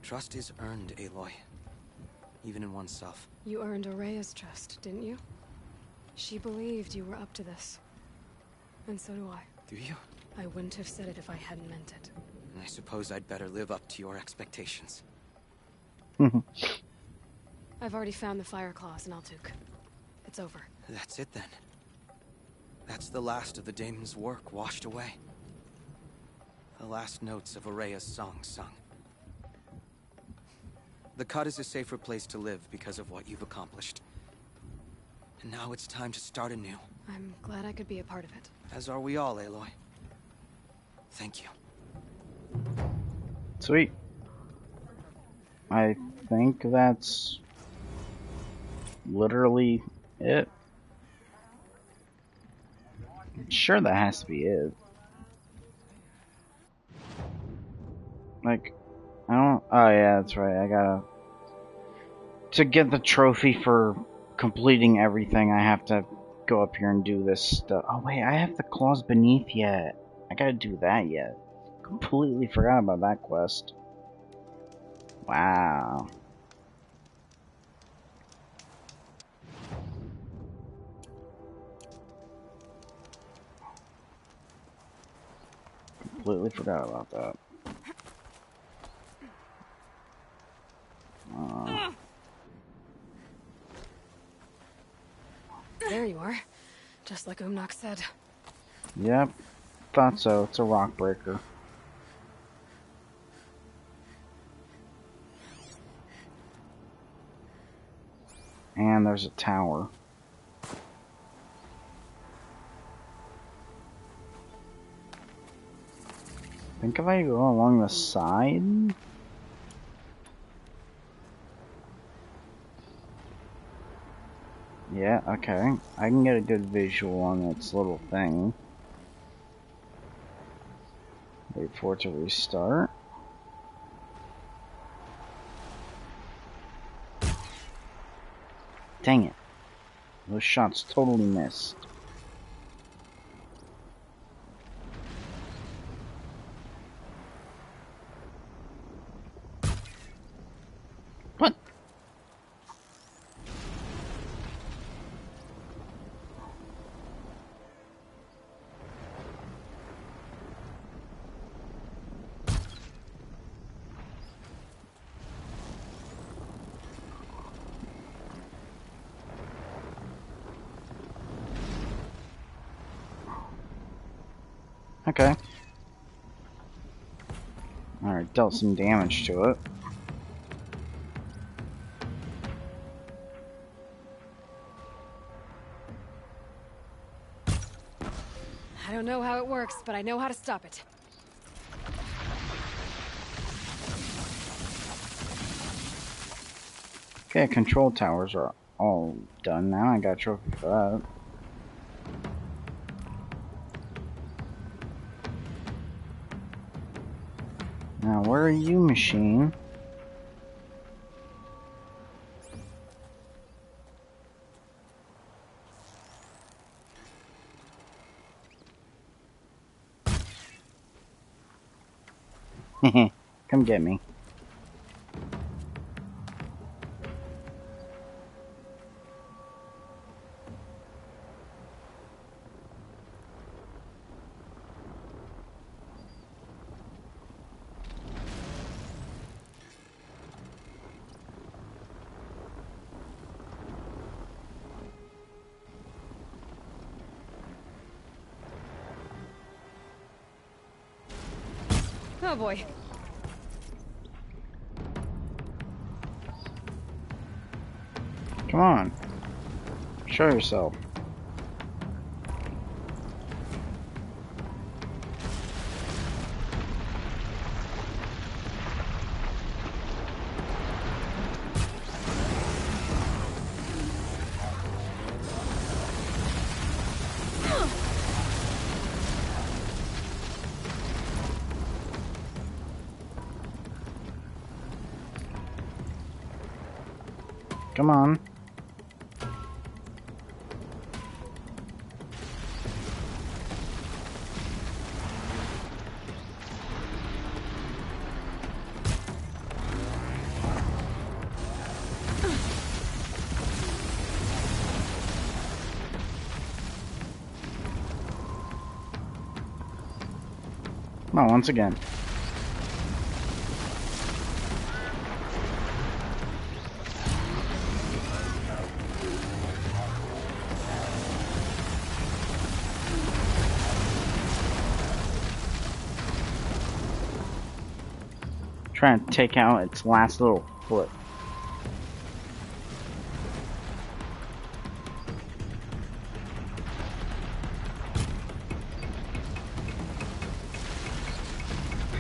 Trust is earned, Aloy. Even in oneself. You earned Araya's trust, didn't you? She believed you were up to this. And so do I. Do you? I wouldn't have said it if I hadn't meant it. And I suppose I'd better live up to your expectations. I've already found the fire claws in Altuk. It's over. That's it then. That's the last of the daemon's work washed away. The last notes of Araya's song sung. The cut is a safer place to live because of what you've accomplished. And now it's time to start anew. I'm glad I could be a part of it. As are we all, Aloy. Thank you. Sweet. I think that's literally it. Sure, that has to be it. Like, I don't. Oh yeah, that's right. I gotta to get the trophy for completing everything. I have to go up here and do this stuff. Oh wait, I have the claws beneath yet. I gotta do that yet. Completely forgot about that quest. Wow. Completely forgot about that. There you are. Just like Umnak said. Yep. Thought so. It's a rock breaker. And there's a tower. I think if I go along the side... Yeah, okay. I can get a good visual on its little thing. Wait for it to restart. Dang it. Those shots totally missed. What? Okay. Alright, dealt some damage to it. I don't know how it works, but I know how to stop it. Okay, control towers are all done now. I got a trophy for that. Now, where are you, machine? Come get me. Oh boy. Come on. Show yourself. Come on. Come on, once again. Trying to take out its last little foot.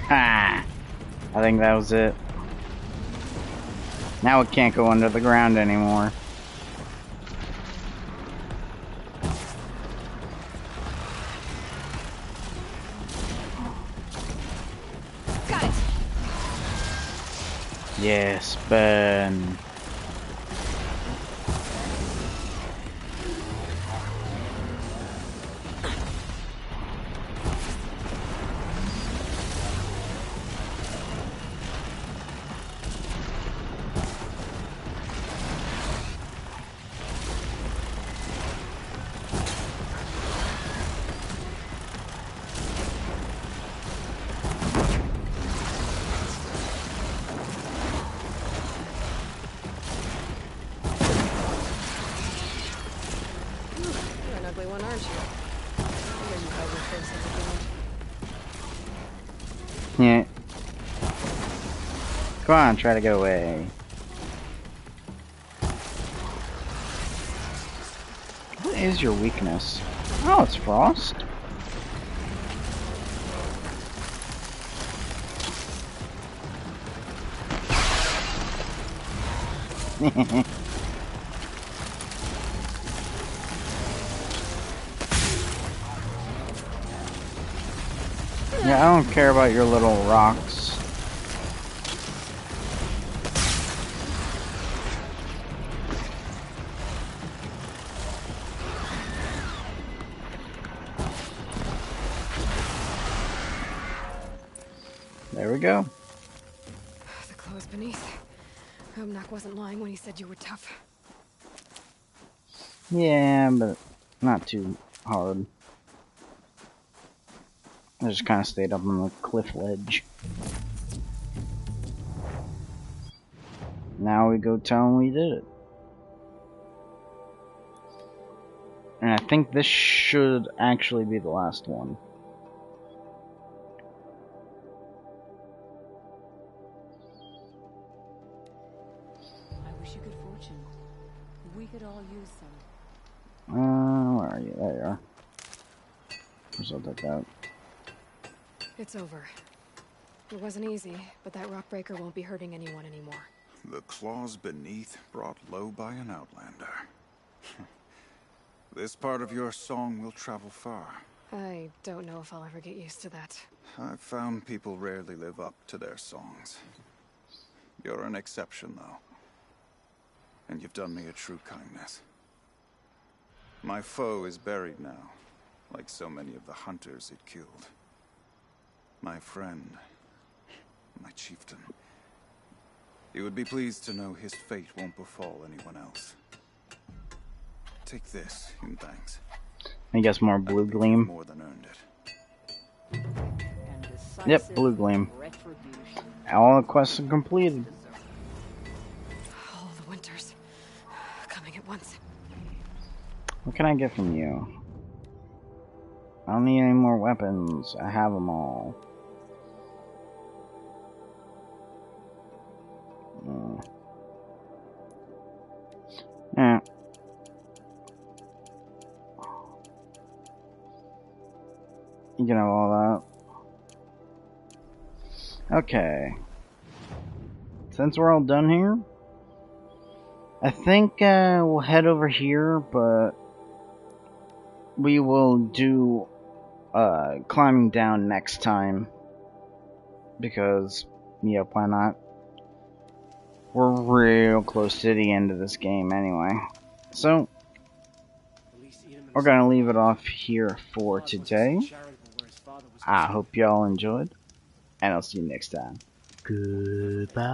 Ha! I think that was it. Now it can't go under the ground anymore. Got it. Yes, burn. You're an ugly one, aren't you? Here you hide your face at the ground. Yeah. Come on, try to get away. What is your weakness? Oh, it's frost. Yeah, I don't care about your little rocks. There we go. The clothes beneath. Nak wasn't lying when he said you were tough. Yeah, but not too hard. I just kind of stayed up on the cliff ledge. Now we go tell him we did it. And I think this should actually be the last one. I wish you good fortune. We could all use some. Where are you? There you are. Guess I'll take that. It's over. It wasn't easy, but that rock breaker won't be hurting anyone anymore. The claws beneath brought low by an outlander. This part of your song will travel far. I don't know if I'll ever get used to that. I've found people rarely live up to their songs. You're an exception, though. And you've done me a true kindness. My foe is buried now, like so many of the hunters it killed. My friend, my chieftain. He would be pleased to know his fate won't befall anyone else. Take this in thanks. I guess more blue gleam. More than earned it. Yep, blue gleam. All the quests are completed. All the winters coming at once. What can I get from you? I don't need any more weapons. I have them all. You know, all that. Okay. Since we're all done here, I think we'll head over here, but we will do climbing down next time. Because, yep, why not? We're real close to the end of this game anyway. So, we're gonna leave it off here for today. I hope y'all enjoyed, and I'll see you next time. Goodbye.